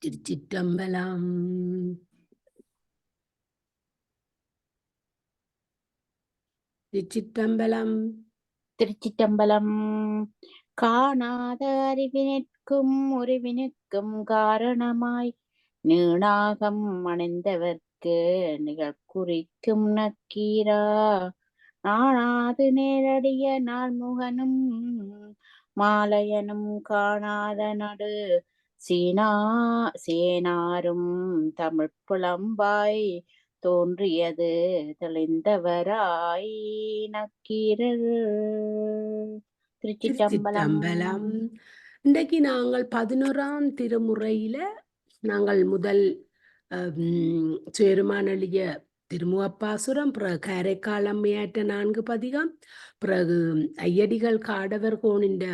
திருச்சிற்றம்பலம். திருச்சிற்றம்பலம். திருச்சிற்றம்பலம். காணாத அறிவினுக்கும் உருவினுக்கும் காரணமாய் நீணாகம் அணிந்தவர்க்கு நிகழ்குறிக்கும் நக்கீரா நாணாது நேரடிய நாள்முகனும் மாலையனும் காணாத நடு சேனாரும் தமிழ் புலம்பாய் தோன்றியது தெளிந்தவராய் நக்கீரர். திருச்சிற்றம்பலம். இன்றைக்கு நாங்கள் 11ஆம் திருமுறையில நாங்கள் முதல் சேருமானெளிய திருமுகப்பாசுரம், பிறகு காரைக்கால் அம்மையாற்ற 4 பதிகம், பிறகு ஐயடிகள் காடவர் கோணின்ற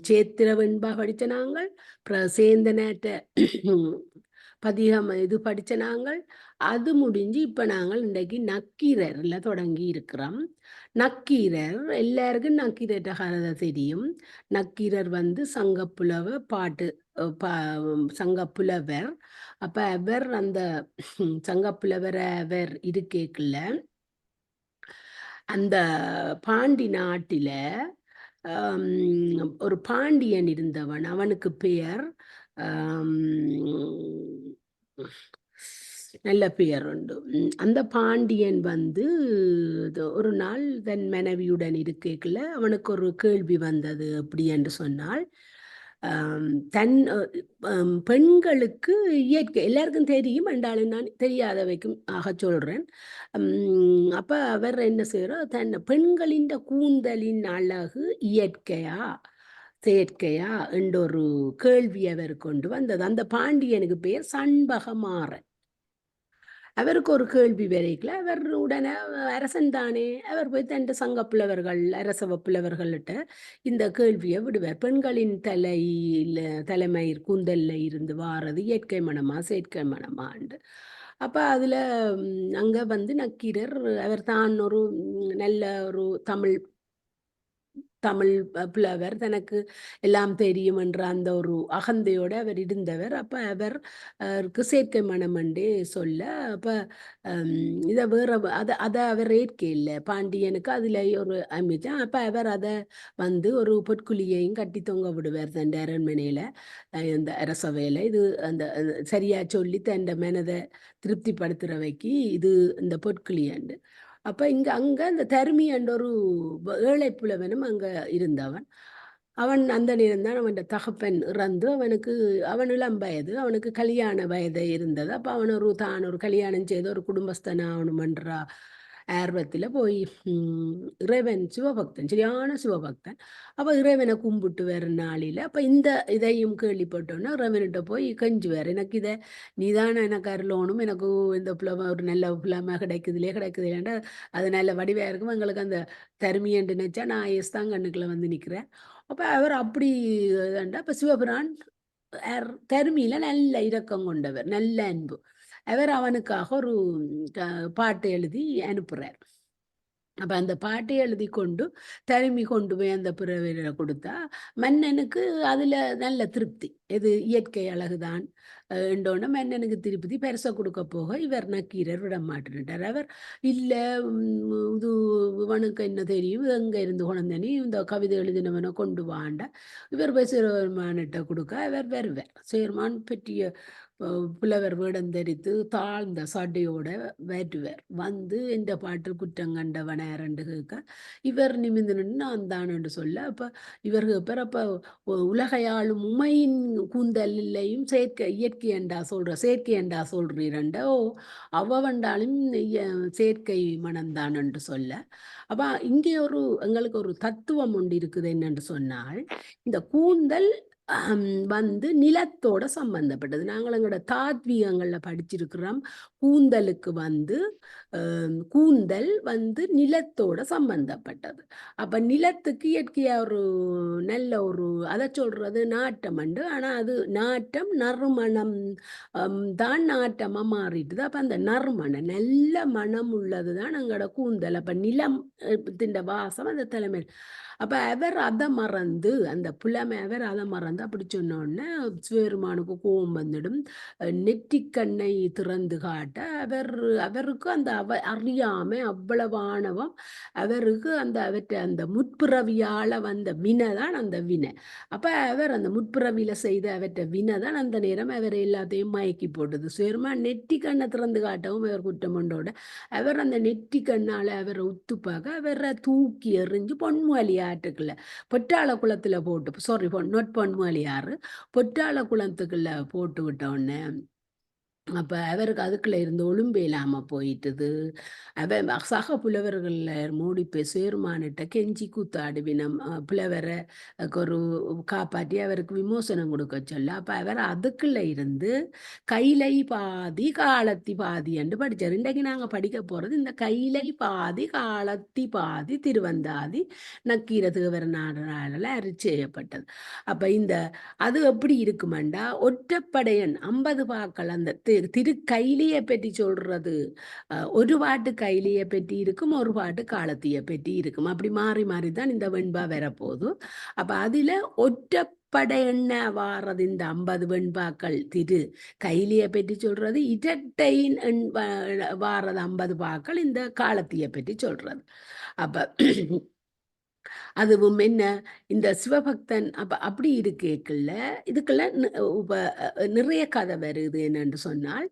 சேத்திர வெண்பா படித்த நாங்கள், பிறகு சேந்தனாற்ற பதிகம் இது படித்த நாங்கள். அது முடிஞ்சு இப்போ நாங்கள் இன்றைக்கு நக்கீரர்ல தொடங்கி இருக்கிறோம். நக்கீரர் எல்லாருக்கும் நக்கீரர் கதை தெரியும். நக்கீரர் சங்கப்புலவர் பாட்டு சங்கப்புலவர். அப்ப அவர் அந்த சங்கப்புலவரை அவர் இருக்கேக்குள்ள அந்த பாண்டி நாட்டில ஒரு பாண்டியன் இருந்தவன். அவனுக்கு பெயர் நல்ல பெயர் உண்டு. அந்த பாண்டியன் ஒரு நாள் தன் மனைவியுடன் இருக்கேக்குள்ள அவனுக்கு ஒரு கேள்வி வந்தது. எப்படி என்று சொன்னால், தன் பெண்களுக்கு இயற்கை எல்லாருக்கும் தெரியும் என்றாலும் நான் தெரியாதவைக்கும் ஆக சொல்றேன். அப்ப அவர் என்ன செய்யறோம், தன் பெண்களின் கூந்தலின் அழகு இயற்கையா செயற்கையா என்ற ஒரு கேள்வி அவர் கொண்டு வந்தது. அந்த பாண்டியனுக்கு பெயர் சண்பகமாறன். அவருக்கு ஒரு கேள்வி வரைக்கல. அவர் உடனே அரசன் தானே, அவர் போய் தன் சங்க புலவர்கள் அரசவ புலவர்கள்ட்ட இந்த கேள்வியை விடுவார். பெண்களின் தலைமை கூந்தல்ல இருந்து வாரது இயற்கை மனமா செயற்கை மனமாண்டு. அப்ப அதுல அங்க நக்கீரர் அவர் தான் ஒரு நல்ல ஒரு தமிழ் புலவர், தனக்கு எல்லாம் தெரியும் என்ற அந்த ஒரு அகந்தையோடு அவர் இருந்தவர். அப்ப அவருக்கு செயற்கை மனம் என்றே சொல்ல, அப்ப இதை வேற அதை அவர் ஏற்க இல்லை பாண்டியனுக்கு. அதுல ஒரு அமைச்சான். அப்ப அவர் அதை ஒரு பொற்குழியையும் கட்டி தொங்க விடுவார் தன் அரண்மனையில, இந்த அரசவையில. இது அந்த சரியா சொல்லி தன் மனதை திருப்திப்படுத்துறவைக்கு இது இந்த பொற்குழியாண்டு. அப்ப அங்க அந்த தருமி என்ற ஒரு ஏழை புலவனும் அங்க இருந்தவன். அவன் அந்த நேரம்தான் அவன் தகப்பன் இறந்து அவன் இளம் வயது, அவனுக்கு கல்யாண வயது இருந்தது. அப்ப அவன் தான் ஒரு கல்யாணம் செய்து ஒரு குடும்பஸ்தன் ஆகணுமென்ற ஆர்வத்தில் போய் இறைவன் சிவபக்தன், சரியான சிவபக்தன். அப்ப இறைவனை கும்பிட்டு வேற நாளில் அப்ப இந்த இதையும் கேள்விப்பட்டோன்னா இறைவன்கிட்ட போய் கெஞ்சுவார், எனக்கு இதை நீதானே எனக்கு அருளோனும், எனக்கு இந்த புலமை ஒரு நல்ல புலமை கிடைக்குதுலேண்டா அது நல்ல வடிவாக இருக்கும், எங்களுக்கு அந்த தருமியன்று நினைச்சா நான் தான் கண்ணுக்குள்ள நிற்கிறேன். அப்ப அவர் அப்படி அப்ப சிவபிரான் தருமியில நல்ல இரக்கம் கொண்டவர், நல்ல அன்பு. அவர் அவனுக்காக ஒரு பாட்டு எழுதி அனுப்புறார். அப்ப அந்த பாட்டை எழுதி கொண்டு தருமி கொண்டு போய் அந்த பிறவில கொடுத்தா மன்னனுக்கு அதுல நல்ல திருப்தி. இது இயற்கை அழகுதான் என்றோன்னு மன்னனுக்கு திருப்தி. பெருசை கொடுக்க போக இவர் நக்கீரர் விட மாட்டேன்ட்டார். அவர் இல்ல, இது இவனுக்கு என்ன தெரியும், எங்க இருந்து குழந்தனி இந்த கவிதை எழுதினவனை கொண்டு வாண்ட. இவர் போய் சிறுவர்மானிட்ட கொடுக்க அவர் வருவார். சிறுவர்மான் பற்றிய புலவர் வேடம் தரித்து தாழ்ந்த சடையோட வருவார். இந்த பாட்டு குற்றம் கண்டவனாரண்டு கேட்க இவர் நிமிந்து நின்று நான் தான் என்று சொல்ல, அப்ப இவர் கேட்பார், அப்ப உலகையாளும் உமையின் கூந்தலையும் இயற்கை என்றா செயற்கை என்றா சொல்றீரண்டோ, அவண்டாலும் செயற்கை மனம்தான் என்று சொல்ல. அப்ப இங்கே எங்களுக்கு ஒரு தத்துவம் ஒன்று இருக்குது. என்னென்று சொன்னால், இந்த கூந்தல் நிலத்தோட சம்பந்தப்பட்டது. நாங்கள் எங்களோட தாத்வீகங்கள்ல படிச்சிருக்கிறோம். கூந்தலுக்கு கூந்தல் நிலத்தோட சம்பந்தப்பட்டது. அப்ப நிலத்துக்கு இயற்கையா ஒரு நல்ல ஒரு அதை சொல்றது நாட்டம் உண்டு. ஆனா அது நாட்டம் நறுமணம் தான் நாட்டமா மாறிட்டுது. அப்ப அந்த நறுமணம் நல்ல மனம் உள்ளதுதான் எங்களோட கூந்தல். அப்ப நிலம் வாசம் அந்த தலைமை. அப்ப அவர் அத மறந்து, அந்த புலமை அவர் அத மறந்து அப்படி சொன்ன உடனே சிவபெருமானுக்கு கோபம் வந்துடும். நெற்றிக்கண்ணை திறந்து காட்ட அவருக்கு அந்த அறியாம அவ்வளவு ஆணவம் அவருக்கு அவற்றை அந்த முற்பிறவியால வந்த வினை தான் அந்த வினை. அப்ப அவர் அந்த முற்பிறவியில செய்த அவற்றை வினை தான் அந்த நேரம் அவர் எல்லாத்தையும் மயக்கி போட்டது. சிவபெருமான் நெற்றி கண்ணை திறந்து காட்டவும் அவர் குற்றம் கொண்டோட அவர் அந்த நெற்றி கண்ணால அவரை உத்து பார்க்க அவரை தூக்கி எறிஞ்சு பொன்முகலி ஆற்றுக்குள்ள பொற்றாள குளத்துல போட்டு, சாரி, நொட் பொன்முகலி ஆறு, பொற்றாள குளத்துக்குள்ள போட்டு விட்ட உடனே அப்ப அவருக்கு அதுக்குள்ள இருந்து ஒழும்பு இல்லாம போயிட்டுது. சக புலவர்கள்ல மூடி போய் சிவபெருமானிட்ட கெஞ்சி கூத்தாடுவினம் புலவரை ஒரு காப்பாற்றி அவருக்கு விமோசனம் கொடுக்க சொல்ல. அப்ப அவர் அதுக்குள்ள இருந்து கைலை பாதி காலத்தி பாதி என்று படிச்சார். இன்றைக்கு நாங்க படிக்க போறது இந்த கைலை பாதி காலத்தி பாதி திருவந்தாதி நக்கீர தேவரனால அருச்செய்யப்பட்டது. அப்ப அது எப்படி இருக்குமெண்டா, ஒற்றப்படையன் 50 பாக்கள் அந்த திரு கைலியை பற்றி சொல்றது. ஒரு பாட்டு கைலியை பற்றி இருக்கும், ஒரு பாட்டு காலத்திய பற்றி இருக்கும். அப்படி மாறி மாறி தான் இந்த வெண்பா வரப்போகுது. அப்ப அதுல ஒற்றப்படையென்ன வாரது இந்த 50 வெண்பாக்கள் திரு கைலியை பற்றி சொல்றது, இரட்டையின் வாரது 50 பாக்கள் இந்த காலத்திய பற்றி சொல்றது. அப்ப அதுவும் என்ன, இந்த சிவபக்தன் அப்படி இருக்கேக்குள்ள இதுக்குள்ள நிறைய கதை வருது. என்னென்று சொன்னால்,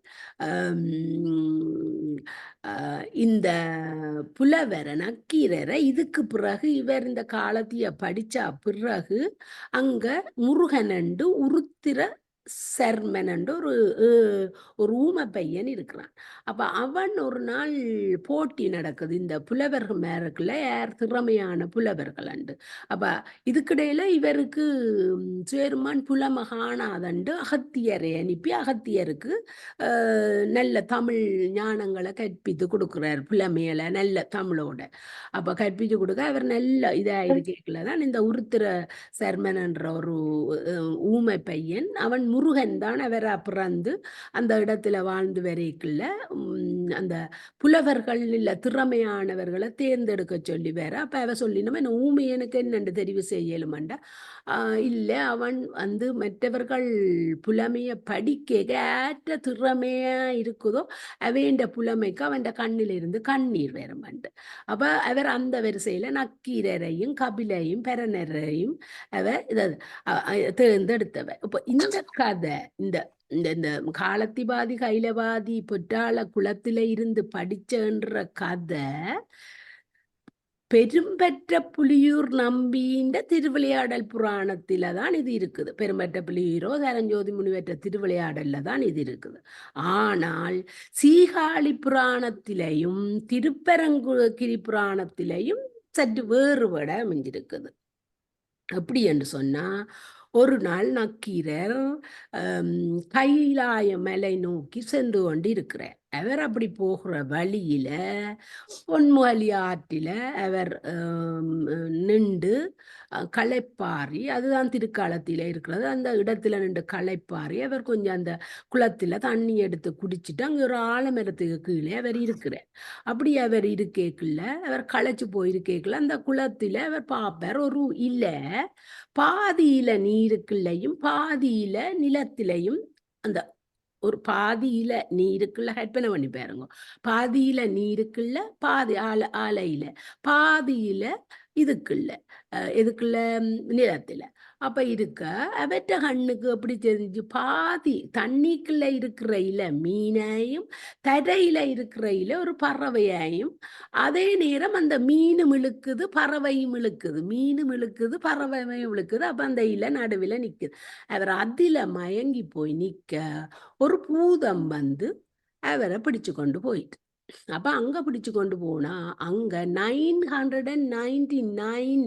இந்த புலவரை நக்கீரரை இதுக்கு பிறகு இவர் இந்த காலத்திய படிச்சா பிறகு அங்க முருகனண்டு உருத்திர சர்மனண்டு ஒரு ஊம பையன் இருக்கிறான். அப்ப அவன் ஒரு நாள் போட்டி நடக்குது இந்த புலவர்கள் மேருக்குள்ள யார் திறமையான புலவர்கள் அண்டு. அப்ப இதுக்கிடையில இவருக்கு சிவபெருமான் புலமகானாதண்டு அகத்தியரை அனுப்பி அகத்தியருக்கு நல்ல தமிழ் ஞானங்களை கற்பித்து கொடுக்குறார். புலமையில நல்ல தமிழோட அப்ப கற்பித்து கொடுக்க அவர் நல்ல கேட்கல தான் இந்த உருத்திர சர்மன் என்ற ஒரு ஊமை பையன், அவன் முருகன் தான் அவரை பிறந்து அந்த இடத்துல வாழ்ந்து வரைக்குள்ள அந்த புலவர்கள் இல்ல திறமையானவர்களை தேர்ந்தெடுக்க சொல்லி வேற. அப்ப அவ சொல்லினோம் என்ன ஊமையனுக்கு என்னென்று தெரிவு செய்யலுமாண்டா, இல்லை அவன் மற்றவர்கள் புலமைய படிக்க ஏற்ற திறமையா இருக்குதோ அவேண்ட புலமைக்கு அவன் கண்ணிலிருந்து கண்ணீர் வேறுமண்டு. அப்ப அவர் அந்த வரிசையில நக்கீரரையும் கபிலையும் பெறனரையும் அவர் தேர்ந்தெடுத்தவர். இப்ப இந்த கதை இந்த இந்த காலத்திபாதி கைலவாதி பொற்றாள குளத்தில இருந்து படிச்சன்ற கதை பெரும்பற்ற புலியூர் நம்பின்ற திருவிளையாடல் புராணத்தில தான் இது இருக்குது. பெரும்பற்ற புலியூரோ சரஞ்சோதி முனிவற்ற திருவிளையாடல்ல தான் இது இருக்குது. ஆனால் சீகாழி புராணத்திலையும் திருப்பரங்குகிரி புராணத்திலையும் சற்று வேறுபட அமைஞ்சிருக்குது. எப்படி என்று சொன்னா, ஒரு நாள் நக்கீரர் கைலாய மலை நோக்கி சென்று கொண்டு இருக்கிறார். அவர் அப்படி போகிற வழியில பொன்முகலி ஆற்றில அவர் நின்று களைப்பாரி, அதுதான் திருக்காலத்தில இருக்கிறது, அந்த இடத்துல நின்று களைப்பாரி அவர் கொஞ்சம் அந்த குளத்துல தண்ணி எடுத்து குடிச்சிட்டு அங்கே ஒரு ஆலமரத்துக்கு கீழே அவர் இருக்கிறார். அப்படி அவர் இருக்கேக்குள்ள அவர் களைச்சு போயிருக்கேக்குள்ள அந்த குளத்துல அவர் பார்ப்பார், ஒரு இலை பாதியில நீருக்குள்ளையும் பாதியில நிலத்திலையும் அந்த ஒரு பாதியில நீருக்குள்ள கற்பனை பண்ணி பாருங்க. பாதியில நீருக்குள்ள பாதி ஆலையில பாதியில இதுக்குள்ள இதுக்குள்ள நிலத்துல அப்ப இருக்க அவற்ற கண்ணுக்கு எப்படி தெரிஞ்சு, பாதி தண்ணிக்குள்ள இருக்கிற இல மீனையும் தரையில இருக்கிற இல ஒரு பறவையையும், அதே நேரம் அந்த மீனும் இழுக்குது பறவையும் இழுக்குது, மீனும் இழுக்குது பறவையும் இழுக்குது. அப்ப அந்த இல நடுவில் நிக்குது. அவர் அதில மயங்கி போய் நிக்க ஒரு பூதம் அவரை பிடிச்சு கொண்டு போயிட்டு. அப்ப அங்க பிடிச்சு கொண்டு போனா அங்க 999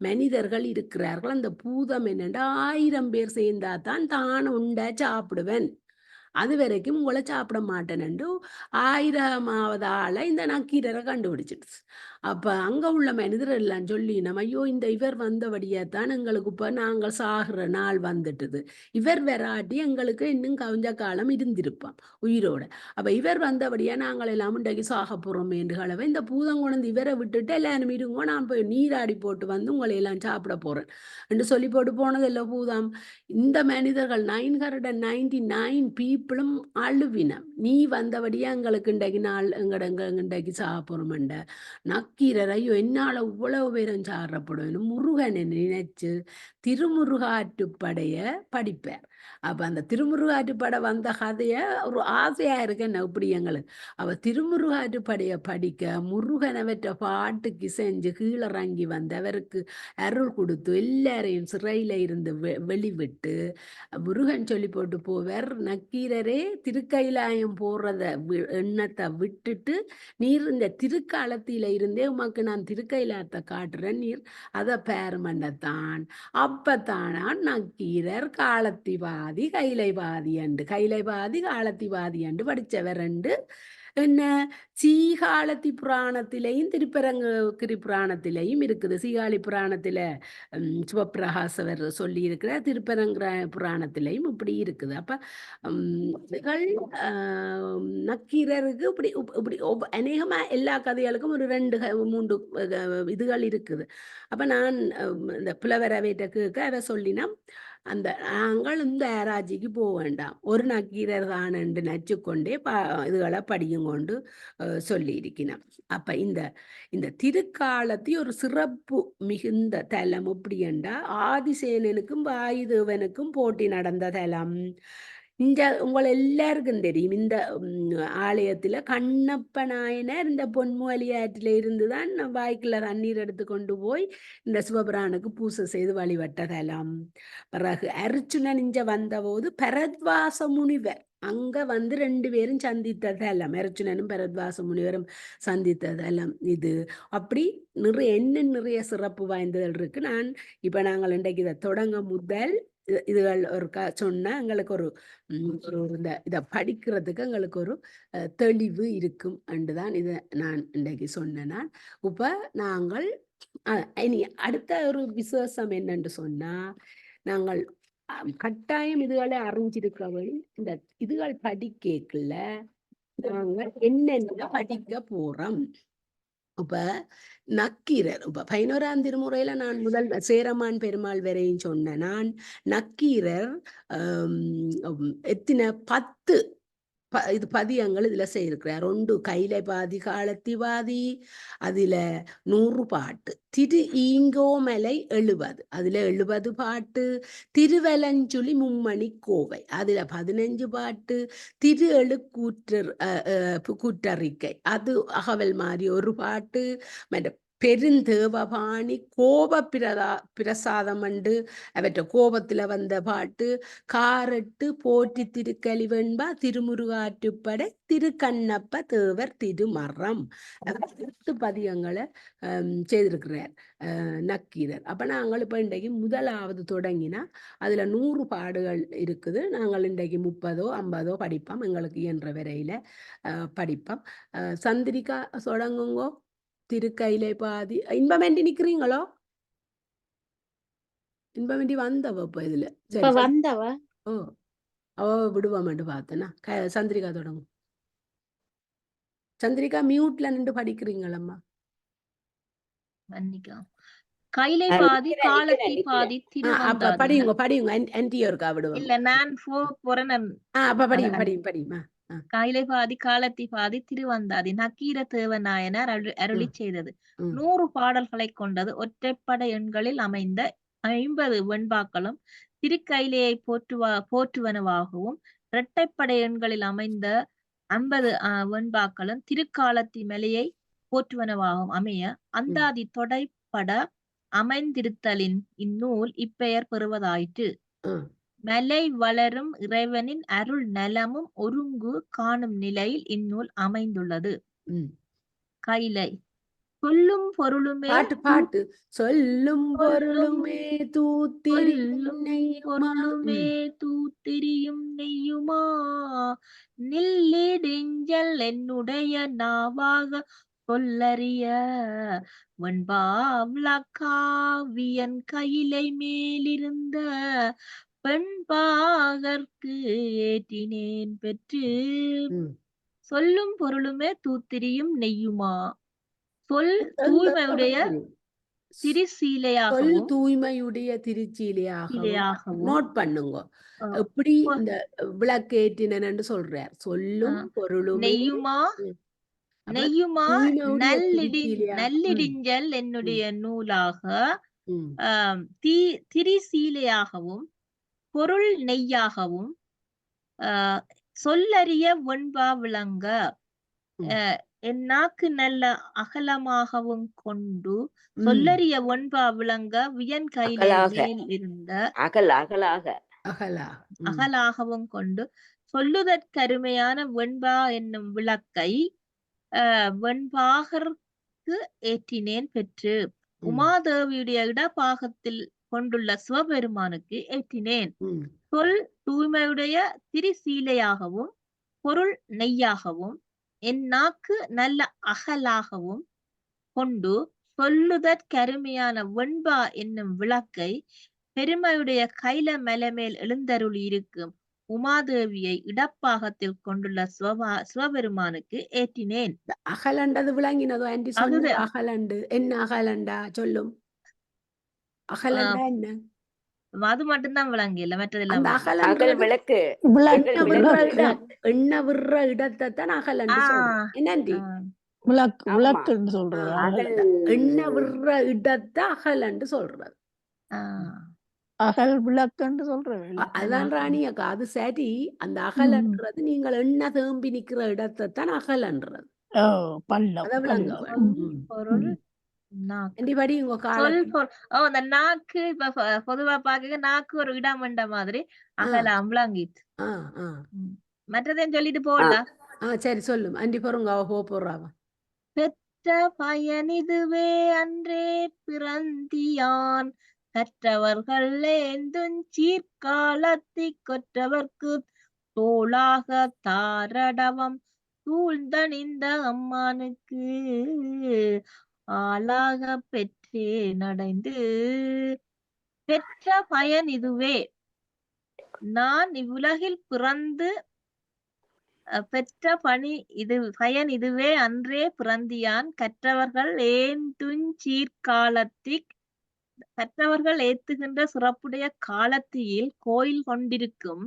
மனிதர்கள் இருக்கிறார்கள். அந்த பூதம் என்னண்டா 1000 பேர் சேர்ந்தா தான் உண்ட சாப்பிடுவேன், அது வரைக்கும் உங்களை சாப்பிட மாட்டேன்னு 1000வது ஆளை இந்த நக்கீரரை கண்டுபிடிச்சிடுச்சு. அப்ப அங்க உள்ள மனிதர் எல்லாம் சொல்லினோம், ஐயோ இந்த இவர் வந்தபடியாத்தான் எங்களுக்கு இப்ப நாங்கள் சாகுற நாள் வந்துட்டுது. இவர் வராட்டி எங்களுக்கு இன்னும் கொஞ்ச காலம் இருந்திருப்பான் உயிரோட. அப்ப இவர் வந்தபடியா நாங்கள் எல்லாம் இன்றைக்கு சாக போறோமே என்று கலவை இந்த பூதம் கொண்டு இவரை விட்டுட்டு எல்லாரும் இருங்கோ, நான் போய் நீராடி போட்டு வந்து உங்களை எல்லாம் சாப்பிட போறேன் என்று சொல்லி போட்டு போனதில்ல பூதம். இந்த மனிதர்கள் 999 பீப்புளும் அழுவினம். நீ வந்தபடியா எங்களுக்கு இன்றைக்கு நாள் இன்றைக்கு சாக போறோம்ண்ட நக்கீரர் ஐயோ என்னால இவ்வளவு பேரும் சாறப்படும் முருகனை நினைச்சு திருமுருகாற்றுப்படைய படிப்பார். அப்ப அந்த திருமுருகாற்றுப்படை வந்த கதைய ஒரு ஆசையா இருக்கு என்ன இப்படி எங்களுக்கு. அவ திருமுருகாற்றுப்படைய படிக்க முருகனவற்ற பாட்டுக்கு செஞ்சு கீழிறங்கி வந்து அவருக்கு அருள் கொடுத்து எல்லாரையும் சிறையில இருந்து வெளிவிட்டு முருகன் சொல்லி போட்டு போவர், நக்கீரரே திருக்கைலாயம் போறத எண்ணத்தை விட்டுட்டு நீர் இந்த திருக்காலத்தில இருந்தே உமக்கு நான் திருக்கைலாயத்தை காட்டுறேன், நீர் அதை பேருமண்டத்தான். அப்பத்தானான் நக்கீரர் காலத்திவாதி கைலைவாதி அண்டு கைலைவாதி காலத்திவாதி அண்டு படிச்சவர் ரெண்டு என்ன சீகாலத்தி புராணத்திலையும் திருப்பரங்குகிரி புராணத்திலையும் இருக்குது. சீகாழி புராணத்துல சிவப்பிரகாசவர் சொல்லி இருக்கிற திருப்பரங்குற புராணத்திலையும் இப்படி இருக்குது. அப்ப நக்கீரருக்கு இப்படி இப்படி அநேகமா எல்லா கதைகளுக்கும் ஒரு 2 3 இதுகள் இருக்குது. அப்ப நான் இந்த புலவரவைட்ட கேட்க அவ சொல்லினா அந்த நாங்கள் இந்த ஆராய்ச்சிக்கு போக வேண்டாம், ஒரு நக்கீரர் தான் என்று நச்சுக்கொண்டே இதுகளை படியும் கொண்டு சொல்லியிருக்கிறோம். அப்ப இந்த இந்த திருக்காலத்தி ஒரு சிறப்பு மிகுந்த தலம் எப்படி என்றா ஆதிசேனனுக்கும் வாயுதேவனுக்கும் போட்டி நடந்த தலம். இந்த உங்களை எல்லாருக்கும் தெரியும், இந்த ஆலயத்துல கண்ணப்ப நாயனர் இந்த பொன்முவலி ஆற்றில இருந்துதான் வாய்க்குள்ள தண்ணீர் எடுத்து கொண்டு போய் இந்த சிவபிரானுக்கு பூசை செய்து வழிபட்ட தலம். பிறகு அர்ச்சுனன் இங்க வந்தபோது பரத்வாச முனிவர் அங்க வந்து 2 பேரும் சந்தித்த தலம், அர்ச்சுனனும் பரத்வாச முனிவரும் சந்தித்த தலம் இது. அப்படி நிறைய சிறப்பு வாய்ந்தது இருக்கு. நான் இப்ப நாங்கள் இன்றைக்கு இதை தொடங்க முதல் இதுகள் ஒரு சொன்னா எங்களுக்கு ஒரு இந்த இதை படிக்கிறதுக்கு எங்களுக்கு ஒரு தெளிவு இருக்கும் என்றுதான் இதை நான் இன்றைக்கு சொன்னேன். நான் இப்ப நாங்கள் இனி அடுத்த ஒரு விசேஷம் என்னன்னு சொன்னா, நாங்கள் கட்டாயம் இதுகளை அறிஞ்சிருக்கவள் இந்த இதுகள் படிக்கல நாங்கள் என்னென்ன படிக்க போறோம். இப்ப நக்கீரர் இப்ப 11ஆம் திருமுறையில நான் முதல் சேரமான் பெருமாள் வரையும் சொன்னேன். நான் நக்கீரர் எத்தனை 10 இது பதியங்கள் இதுல செய்திருக்கிறார். 1 கைலை பாதி காலத்திவாதி, அதுல 100 பாட்டு. திரு ஈங்கோமலை 70, அதுல 70 பாட்டு. திருவலஞ்சுழி மும்மணி கோவை, அதுல 15 பாட்டு. திரு எழுக்கூற்றர் கூற்றறிக்கை, அது அகவல் மாதிரி ஒரு பாட்டு. மற்ற பெருந்தேவபாணி கோப பிரசாதம் அண்டு அவற்ற கோபத்துல வந்த பாட்டு. காரட்டு போற்றி திருக்கலிவெண்பா திருமுருகாற்றுப்படை திருக்கண்ணப்ப தேவர் திருமரம் 8 பதியங்களை செய்திருக்கிறார் நக்கீரர். அப்ப நாங்கள் இப்ப இன்றைக்கு முதலாவது தொடங்கினா அதுல 100 பாடுகள் இருக்குது. நாங்கள் இன்றைக்கு 30ஓ 50ஓ படிப்போம், எங்களுக்கு இயன்ற வரையில படிப்போம். சந்திரிகா தொடங்குங்கோ. திருக்கையிலை பாதி இன்பமெண்டி நிக்கிறீங்களோ? இன்பமெண்டி வந்தவ இப்ப இதுல இப்ப வந்தவ ஓ அவ விடுவாமட்டு பார்த்தனா. சந்திரிகா தொடங்கும். சந்திரிகா மியூட்ல நின்று படிக்கிறீங்களம்மா? மன்னிக்கா. கைலை பாதி காலத்தி பாதி அப்ப படியுங்க படியுங்க. என்டியோருக்கா விடுவாங்க. இல்ல நான் போறேன். அப்ப படியுமா. கைலை பாதி காலத்தி பாதி திருவந்தாதி நக்கீர தேவநாயனார் அருளி செய்தது. 100 பாடல்களை கொண்டது. ஒற்றைப்படை எண்களில் அமைந்த 50 வெண்பாக்களும் திருக்கைலையை போற்றுவனவாகவும், இரட்டைப்படை எண்களில் அமைந்த 50 வெண்பாக்களும் திருக்காலத்தி மலையை போற்றுவனவாகவும் அமைய அந்தாதி தொடைப்பட அமைந்திருத்தலின் இந்நூல் இப்பெயர் பெறுவதாயிற்று. மலை வளரும் இறைவனின் அருள் நலமும் ஒருங்கு காணும் நிலையில் இந்நூல் அமைந்துள்ளது. கைலை சொல்லும் பொருளுமே பாட்டு சொல்லும் பொருளுமே தூத்திரியும் நெய்யுமா நில்லிடிஞ்சல் என்னுடைய நாவாக சொல்லறிய வெண்பாவியன் கையிலை மேலிருந்த பெண்பாகற்கு ஏற்றினேன் பெற்று சொல்லும் பொருளுமே தூத்திரியும் நெய்யுமா சொல் தூய்மையுடைய திருசீலையாகவும் தூய்மையுடைய திருச்சீலையாகவும் நோட் பண்ணுங்க. எப்படி இந்த விளக்கேற்றினன்னு சொல்றார். சொல்லும் பொருளுமே நெய்யுமா நெய்யுமா நல்லிடிஞ்சல் என்னுடைய நூலாக திரிசீலையாகவும் பொருள் நெய்யாகவும் சொல்லறிய வெண்பா விளங்க என் நாக்கு நல்ல அகலமாகவும் கொண்டு சொல்லறிய வெண்பா விளங்க வியன் கையில மேல் இருந்த அகலாகவும் கொண்டு சொல்லுதற்கருமையான வெண்பா என்னும் விளக்கை வெண்பாகற்கு ஏற்றினேன் பெற்று உமாதேவியுடைய இடப்பாகத்தில் கொண்டுள்ள சிவபெருமானுக்கு ஏற்றினேன். சொல் தூய்மையுடைய திரிசீலையாகவும் பொருள் நெய்யாகவும் என் நாக்கு நல்ல அகலாகவும் கொண்டு சொல்லுதற்கருமையான வெண்பா என்னும் விளக்கை பெருமையுடைய கைல மலைமேல் எழுந்தருளி இருக்கும் உமாதேவியை இடப்பாகத்தில் கொண்டுள்ள சிவபெருமானுக்கு ஏற்றினேன். அகலண்டது விளங்கினதோ ஆண்டி? சொன்ன அகலண்டு என்ன? அகலண்டா சொல்லும். அகலண்டா என்ன? அது மட்டும்தான் விளங்கி இல்ல, மற்றதெல்லாம் விளக்கு எண்ண விடுற இடத்தை தான் அகலண்டு சொல்றோம். என்னண்டி விளக்குன்னு சொல்றது? எண்ண விடுற இடத்தை அகலண்டு சொல்றது. அகல் விளக்குன்னு சொல்றது. அதான் ராணி அக்கா, அது சரி. அந்த அகலன்றது நீங்கள் எண்ணெய் தேம்பி நிக்கிற இடத்தை தான் அகலன்றது. நாக்கு பொதுவா பாக்க நாக்கு ஒரு இடம் என்ற மாதிரி அகலாம் விளங்கிட்டு மற்றதையும் சொல்லிட்டு போடா. சரி சொல்லும் அண்டி பொறுங்க. போறாவா பெற்ற பயன் இதுவே அன்றே பிறந்தியான் கற்றவர்கள் சீர்காலத்தி கொற்றவர்க்கு தோளாக தாரடவம் சூழ்ந்தணிந்த அம்மானுக்கு ஆளாக பெற்றே நடைந்து பெற்ற பயன் இதுவே. நான் இவ்வுலகில் பிறந்து பெற்ற பயன் இதுவே அன்றே பிறந்தியான் கற்றவர்கள் சீர்காலத்திக் கற்றவர்கள் ஏத்துகின்ற சிறப்புடைய காலத்தியில் கோயில் கொண்டிருக்கும்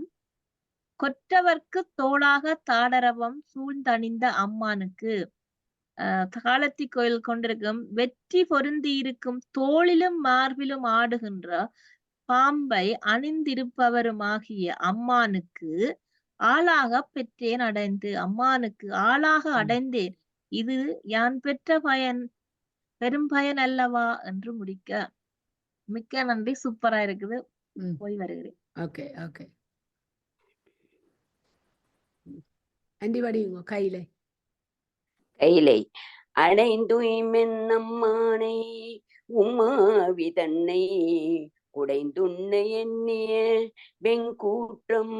கொற்றவர்க்கு தோளாக தாடரவம் சூழ்ந்தணிந்த அம்மானுக்கு காலத்தி கோயில் கொண்டிருக்கும் வெற்றி பொருந்தி இருக்கும் தோளிலும் மார்பிலும் ஆடுகின்ற பாம்பை அணிந்திருப்பவருமாகிய அம்மானுக்கு ஆளாக பெற்றேன் அடைந்து. அம்மானுக்கு ஆளாக அடைந்தேன், இது யான் பெற்ற பயன் பெரும் பயன் அல்லவா என்று முடிக்க. மிக்க நன்றி, சூப்பரா இருக்குது. போய் வருகிறேன். ஓகே ஓகே அண்டி வடிங்க. கையிலை அடைந்துய்மென் அம்மானை உமாவி தன்னை குடைந்துண்ணை எண்ணிய வெங்கூற்றம்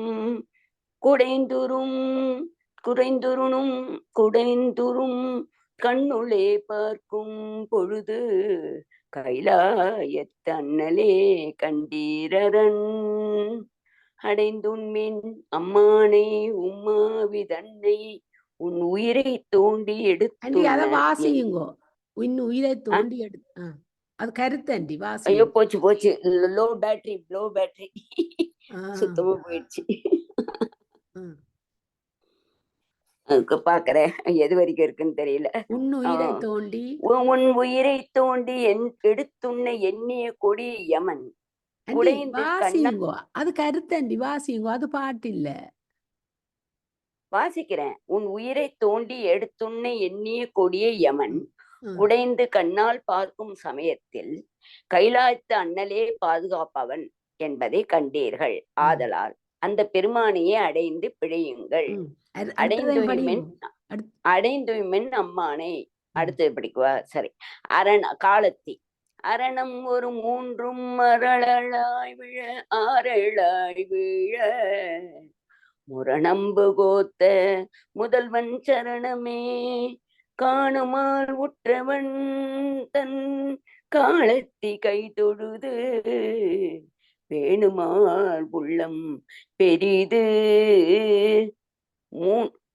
குடைந்துரும் கண்ணுளே பார்க்கும் பொழுது கைலாயத்தன்னலே கண்டீரன் அடைந்துண்மின் அம்மானை உம்மாவி தன்னை உன் உயிரை தோண்டி எடுத்து அதை வாசியுங்கோ. உன் உயிரை தோண்டி எடுத்து அது கருத்தண்டி வாசி. ஐயோ போச்சு லோ பேட்டரி சுத்தமா போயிடுச்சு. அதுக்கு பாக்குறேன் எது வரைக்கும் இருக்குன்னு தெரியல. உன் உயிரை தோண்டி எடுத்துன்ன எண்ணிய கொடி யமன் வாசியுங்கோ. அது கருத்தண்டி வாசியுங்கோ, அது பாட்டு இல்ல. வாசிக்கிறேன். உன் உயிரை தோண்டி எடுத்துன்னை எண்ணிய கொடிய யமன் குடைந்து கண்ணால் பார்க்கும் சமயத்தில் கைலாயத்து அண்ணலே பாதுகாப்பவன் என்பதை கண்டீர்கள். ஆதலால் அந்த பெருமானையே அடைந்து பிழையுங்கள். அடைந்துய்மென் அம்மானை. அடுத்தது படிக்குவா? சரி. காலத்தி அரணம் ஒரு மூன்றும் அரளாய் விழ ஆரளாய் விழ முரணம்பு கோத்த முதல்வன் சரணமே காணுமால் உற்றவன் தன் காலத்தி கை தொழுது வேணுமால் உள்ளம் பெரிது.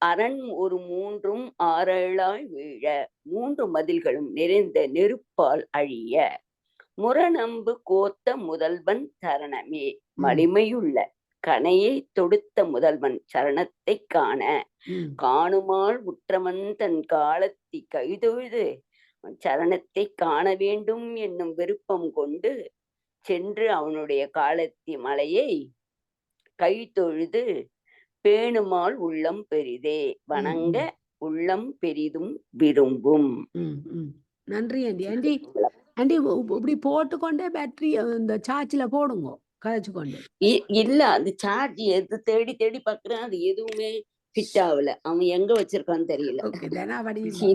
அரண் ஒரு மூன்றும் ஆறேழாய் வீழ, மூன்று மதில்களும் நிறைந்த நெருப்பால் அழிய, முரணம்பு கோத்த முதல்வன் சரணமே, வலிமையுள்ள கனையை தொடுத்த முதல்வன் சரணத்தை காண, காணுமால் உற்றவன் தன் காலத்தி கைதொழுது சரணத்தை காண வேண்டும் என்னும் விருப்பம் கொண்டு சென்று அவனுடைய காலத்தி மலையை கை தொழுது பேணுமால் உள்ளம் பெரிதே, வணங்க உள்ளம் பெரிதும் விரும்பும். நன்றி ஆண்டி. ஆண்டி ஆண்டி இப்படி போட்டுக்கொண்டே பேட்டரி இந்த சார்ஜ்ல போடுங்க கழிச்சு கொண்டு. இல்ல அந்த சார்ஜ் எது தேடி தேடி பாக்குறேன், அது எதுவுமே ஃபிட் ஆகல. அவன் எங்க வச்சிருக்கான்னு தெரியல.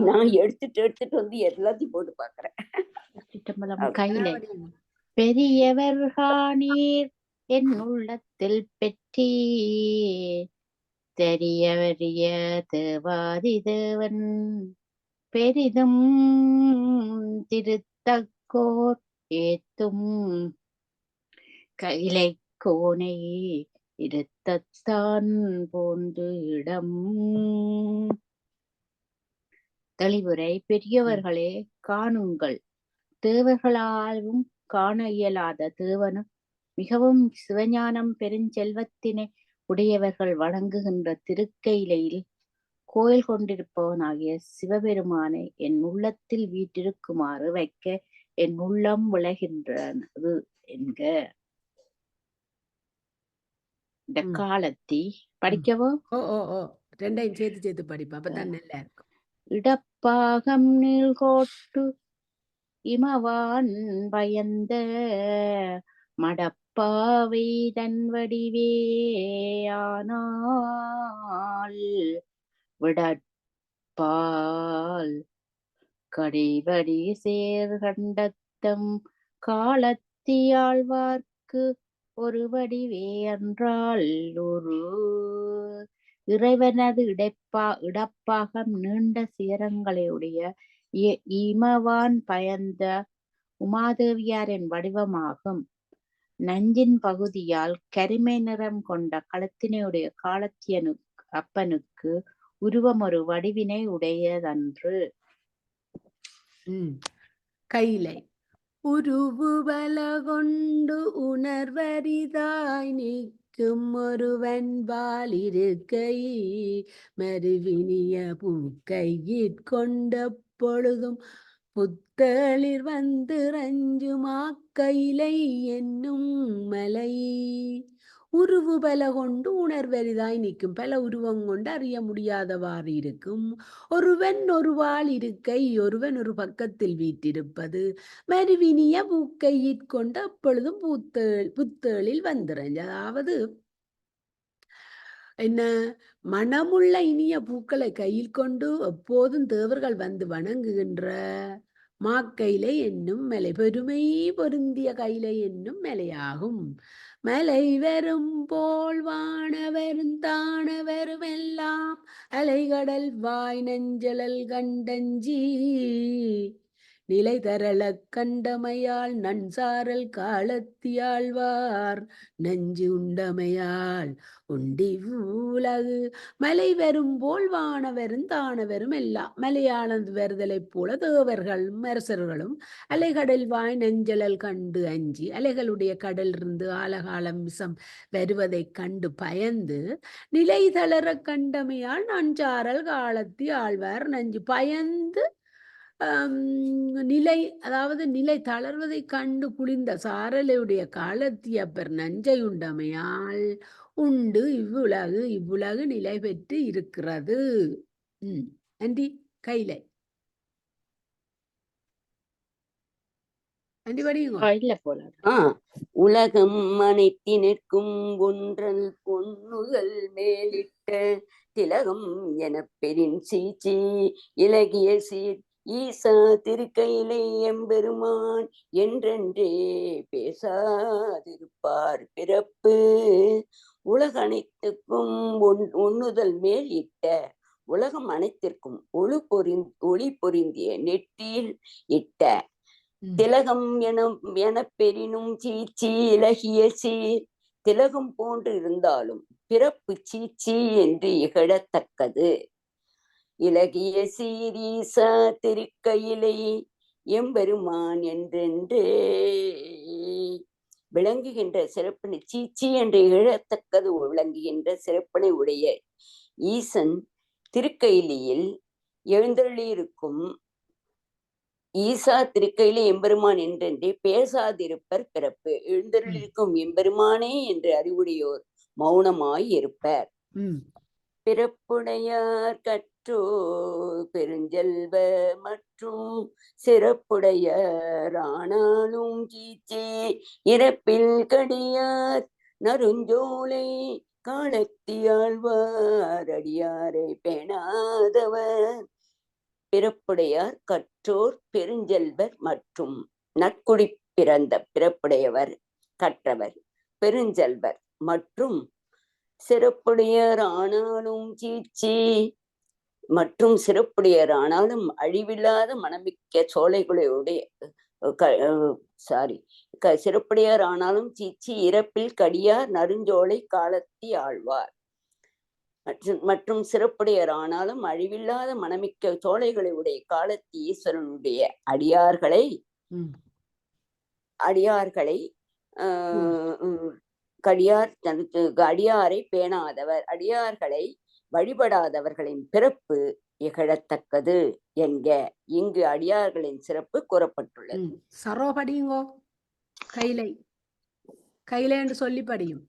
நான் எடுத்துட்டு வந்து எல்லாத்தையும் போட்டு பாக்குறேன். கையில பெரியவர் காணீர் என் உள்ளத்தில் பெற்றி தெரியவரிய தேவாதி தேவன் பெரிதும் திருத்தக்கோர் ஏத்தும் கைலை கோனை இருத்தான் போன்று இடம். தெளிவுரை. பெரியவர்களே காணுங்கள், தேவர்களாலும் காண இயலாத தேவனும் மிகவும் சிவஞானம் பெருஞ்செல்வத்தினை உடையவர்கள் வணங்குகின்ற திருக்கையிலையில் கோயில் கொண்டிருப்பவனாகிய சிவபெருமானை என் உள்ளத்தில் வீட்டிருக்குமாறு வைக்க என் உள்ளம் விளைகின்றது என்க. இந்த காலத்தி படிக்கவோ? ரெண்டையும் சேர்த்து படிப்பா, அப்பதான் நல்லா இருக்கும். இடப்பாகம் நீள்கோட்டு இமவான் பயந்த மடப்பாவை தன் வடிவேயானால் விடற்பால் கடைவடி சேர்கண்டத்தம் காலத்தியாழ்வார்க்கு ஒரு வடிவே என்றால் ஒரு இறைவனது இடப்பாகம் நீண்ட சிகரங்களையுடைய இமவான் பயந்த உமாதேவியாரின் வடிவமாகும். நஞ்சின் பகுதியால் கரிமை நிறம் கொண்ட களத்தினையுடைய காலத்தியனு அப்பனுக்கு உருவம் ஒரு வடிவினை உடையதன்று. கையிலை உருவுபல கொண்டு உணர்வரிதாய் நிற்கும் ஒருவன் வாலிருக்கை மறுவினிய பூக்கையிற்கொண்ட பொழுதும் புத்தளிர் வந்து ரஞ்சுமாக்கையிலை என்னும் மலை. உருவு பல கொண்டு உணர்வரிதாய் நிற்கும், பல உருவம் கொண்டு அறிய முடியாதவாறு இருக்கும் ஒருவன் ஒருவாள் இருக்கை, ஒருவன் ஒரு பக்கத்தில் வீட்டிருப்பது மறுவினிய பூக்கையிற்கொண்டு அப்பொழுதும் புத்தேளில் வந்துறஞ்சு. அதாவது என்ன, மனமுள்ள இனிய பூக்களை கையில் கொண்டு எப்போதும் தேவர்கள் வந்து வணங்குகின்ற மாக்கையிலை என்னும் மலை பெருமை பொருந்திய கையிலை என்னும் மலையாகும். மலை வரும் போல் வானவரும் தானவரும் எல்லாம் அலைகடல் வாய் நஞ்சலல் கண்டஞ்சி நிலை தரள கண்டமையால் நன்சாரல் காலத்தியாழ்வார் நஞ்சு உண்டமையால் உண்டி உலகு. மலை வரும் போல் வானவரும் தானவரும் எல்லாம், மலையாளது வருதலை போல தேவர்களும் அரசர்களும் அலைகடல் வாய் நெஞ்சலல் கண்டு அஞ்சி, அலைகளுடைய கடல் இருந்து ஆலகாலம் விஷம் வருவதை கண்டு பயந்து நிலை தளர கண்டமையால் நஞ்சாரல் காலத்தி ஆழ்வார் நஞ்சு பயந்து நிலை, அதாவது நிலை தளர்வதை கண்டு குளிர்ந்த சாரலையுடைய காலத்தியப்பர் நஞ்சை உண்டமையால் உண்டு இவ்வுலகு நிலை பெற்று இருக்கிறது. நன்றி. கையிலை நன்றி படியுங்க. உலகம் அனைத்தி நிற்கும் ஒன்றல் பொன்னுகள் மேலிட்ட திலகம் என பெரின் சீச்சி இலகிய சீர் ஈசா திருக்கையிலை எம்பெருமான் என்றென்றே பேசாதிருப்பார் பிறப்பு. உலக அனைத்துக்கும் ஒன்னுதல் மேல் இட்ட உலகம் அனைத்திற்கும் ஒளி பொருந்திய நெற்றியில் இட்ட திலகம் எனப் பெறினும் சீச்சி இலகிய சீர். திலகம் போன்று இருந்தாலும் பிறப்பு சீச்சி என்று இகழத்தக்கது. இலகிய சீரீசா திருக்கையிலை எம்பெருமான் என்றென்றே. விளங்குகின்ற சிறப்பினை சீச்சி என்று இழத்தக்கது விளங்குகின்ற சிறப்பினை உடைய ஈசன் திருக்கையிலியில் எழுந்தருளியிருக்கும் ஈசா திருக்கையிலே எம்பெருமான் என்றென்றே பேசாதிருப்பர் பிறப்பு. எழுந்தருளிருக்கும் எம்பெருமானே என்று அறிவுடையோர் மௌனமாய் இருப்பர். பிறப்புடையார் கற்றோ பெருஞ்செல்வ மற்றும் சிறப்புடையார் ஆனாலும் சீச்சே. இறப்பில் கடியார் நறுஞ்சோலை காலத்தியாழ்வார் அடியாரை பேணாதவர். பிறப்புடையார் கற்றோர் பெருஞ்செல்வர் மற்றும் நற்குடி பிறந்த பிறப்புடையவர் கற்றவர் பெருஞ்செல்வர் மற்றும் சிறப்புடையர் ஆனாலும் சீச்சி மற்றும் சிறப்புடையர் ஆனாலும் அழிவில்லாத மனமிக்க சோலைகளுடைய சிறப்புடையார் ஆனாலும் சீச்சி இறப்பில் கடியார் நறுஞ்சோலை காலத்தி ஆழ்வார் மற்றும் சிறப்புடையர் ஆனாலும் அழிவில்லாத மனமிக்க சோலைகளை உடைய காலத்தி ஈஸ்வரனுடைய அடியார்களை அடியாரை பேணாதவர் அடியார்களை வழிபடாதவர்களின் பிறப்பு இகழத்தக்கது என்க. இங்கு அடியார்களின் சிறப்பு கூறப்பட்டுள்ளது. சரோபடியுங்கோ கைலை என்று சொல்லி படியும்.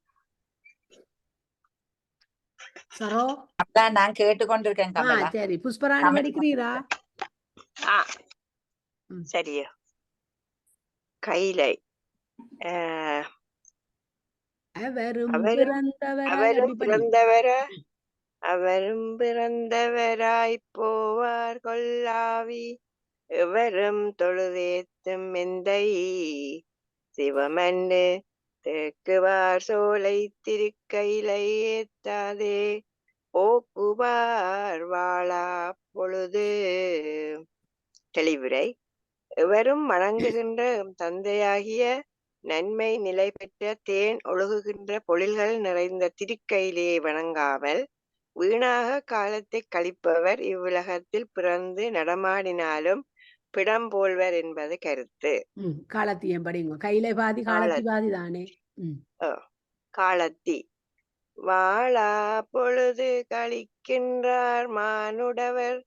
சரோ அதான் நான் கேட்டுக்கொண்டிருக்கேன். சரி, புஷ்பராணி படிக்கிறீரா? சரியா. கைலை அவரும் பிறந்தவராய் போவார் கொல்லாவி எவரும் தொழுதேத்தும் எந்தை சிவமன்னு தேக்குவார் சோலை திருக்கையிலை ஏத்தாதே போக்குவார் வாழா பொழுது. தெளிவுரை. எவரும் வணங்குகின்ற தந்தையாகிய நன்மை நிலை பெற்ற தேன் ஒழுகுகின்ற பொழில்கள் நிறைந்த திருக்கையிலையை வணங்காமல் வீணாக காலத்தை கழிப்பவர் இவ்வுலகத்தில் பிறந்து நடமாடினாலும் பிடம் போல்வர் என்பது கருத்து. காலத்தியம் படிங்க. கையிலை பாதி காலத்தி பாதி தானே. காலத்தி வாழா பொழுது கழிக்கின்றார் மானுடவர்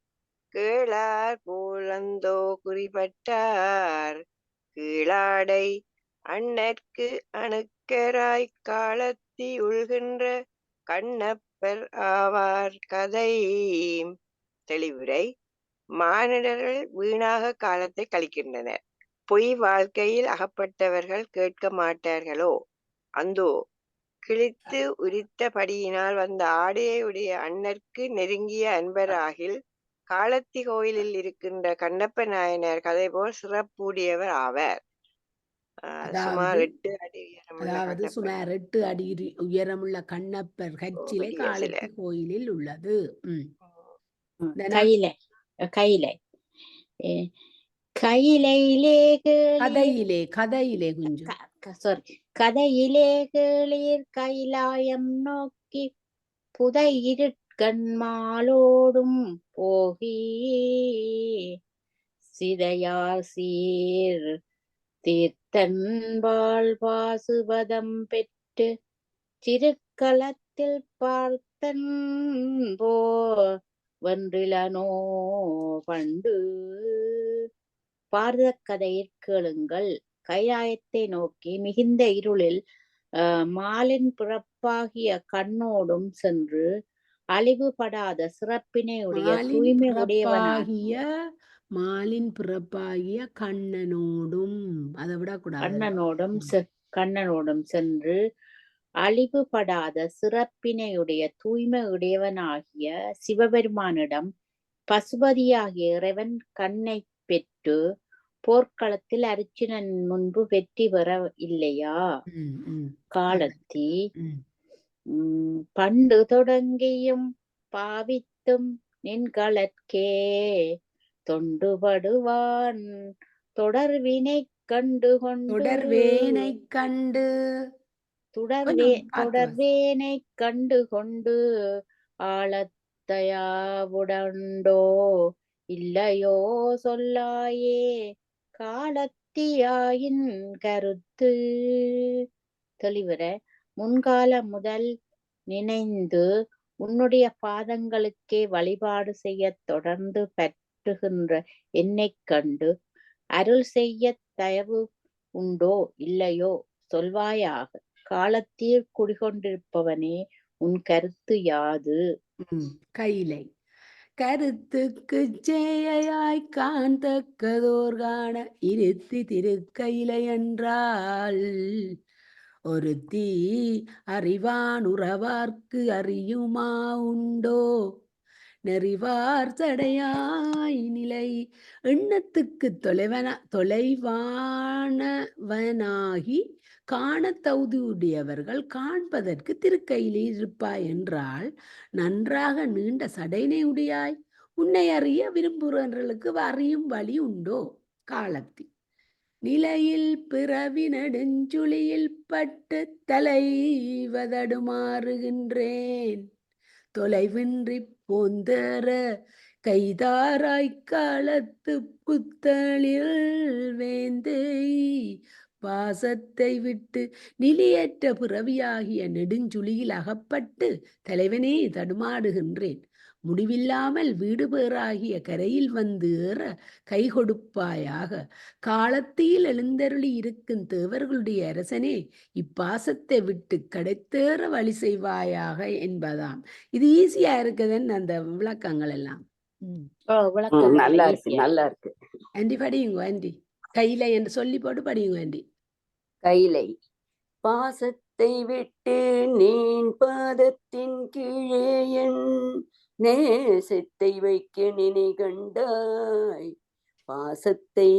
கீழார் போலந்தோ குறிப்பட்டார். கீழாடை அண்ணற்கு அணுக்கராய் காலத்தி உள்கின்ற கண்ணப்பர் ஆவார் கதை. தெளிவுரை. மானிடர்கள் வீணாக காலத்தை கழிக்கின்றனர். பொய் வாழ்க்கையில் அகப்பட்டவர்கள் கேட்க மாட்டார்களோ? அந்தோ கிழித்து உரித்தபடியினால் வந்த ஆடையை உடைய அண்ணற்கு நெருங்கிய அன்பராகில் காலத்தி கோயிலில் இருக்கின்ற கண்ணப்ப நாயனார் கதை போல் சிறப்புடையவர் ஆவர். சுமார் 8 அடி உயரமுள்ள கண்ணப்பர் கச்சிலை காலத்தி கோயிலில் உள்ளது. கதையிலே கேளீர் கைலாயம் நோக்கி புதையிருட்கண்மாலோடும் போகி சிதையார் சீர் தீர்த்தன்பால் பாசுபதம் பெற்று திருக்களத்தில் பார்த்தன் போ வென்றிலனோ பண்டு. பாரத கதையில் கேளுங்கள். கைலாயத்தை நோக்கி மிகுந்த இருளில் மாலின் பிறப்பாகிய கண்ணோடும் சென்று அழிவுபடாத சிறப்பினை உடைய தூய்மை உடையவனாகிய மாலின் பிறப்பாகிய கண்ணனோடும் அதை விடக்கூடாது. கண்ணனோடும் சென்று அழிவுபடாத சிறப்பினையுடைய தூய்மை உடையவனாகிய சிவபெருமானிடம் பசுபதியாகிய இறைவன் கண்ணை பெற்று போர்க்களத்தில் அர்ச்சுனன் முன்பு வெற்றி பெற இல்லையா? காலத்தி பண்டு தொடங்கியும் பாவித்தும் நின்களற்கே தொண்டுபடுவான் தொடர்வினை கண்டு கொண்டு தொடர்வேனை கண்டு கொஞ்சம் பார்த்து தொடர்வேனை கண்டு கொண்டு ஆழத்தையாவுடண்டோ இல்லையோ சொல்லாயே காலத்தியாயின் கருத்து. தெளிவுற முன்காலம் முதல் நினைந்து உன்னுடைய பாதங்களுக்கே வழிபாடு செய்ய தொடர்ந்து பற்றுகின்ற என்னைக் கண்டு அருள் செய்ய தயவு உண்டோ இல்லையோ சொல்வாயாக. காலத்தில் குடிகொண்டிருப்பவனே உன் கருத்து யாது? கையிலை கருத்துக்கு சேயாய் காண்தக்கதோர் காண இருத்தி திருக்கையிலை என்றால் ஒருத்தி அறிவான் உறவார்க்கு அறியுமா உண்டோ நெறிவார் சடையாய் நிலை எண்ணத்துக்கு தொலைவானவனாகி காண தகுதியுடையவர்கள் காண்பதற்கு திருக்கையிலே இருப்பாய் என்றால் நன்றாக நீண்ட சடையினை உடையாய் உன்னை அறிய விரும்புகிறவர்களுக்கு அறியும் வழி உண்டோ காலத்தி நிலையில் பிறவி நெடுஞ்சுழியில் பட்டு தலைவதடுமாறுகின்றேன் தொலைவின்றி போந்தர கைதாராய் காலத்து புத்தளில் வேந்தை பாசத்தை விட்டு நிலையற்ற பிறவியாகிய நெடுஞ்சுழியில் அகப்பட்டு தலைவனே தடுமாடுகின்றேன். முடிவில்லாமல் வீடு பேறாகிய கரையில் வந்து ஏற கை கொடுப்பாயாக. காலத்தில் எழுந்தருளி இருக்கும் தேவர்களுடைய அரசனே இப்பாசத்தை விட்டு கடைத்தேற வழி செய்வாயாக என்பதாம். இது ஈஸியா இருக்குதுன்னு அந்த விளக்கங்கள் எல்லாம். நல்லா இருக்கு, நல்லா இருக்கு. ஆண்டி படியுங்க ஆண்டி. கையிலை என்று சொல்லி போட்டு படியுங்க ஆண்டி. கையிலை பாசத்தை விட்டு நீன் பாதத்தின் கீழே என் நேசத்தை வைக்க நினை கண்டாய் பாசத்தை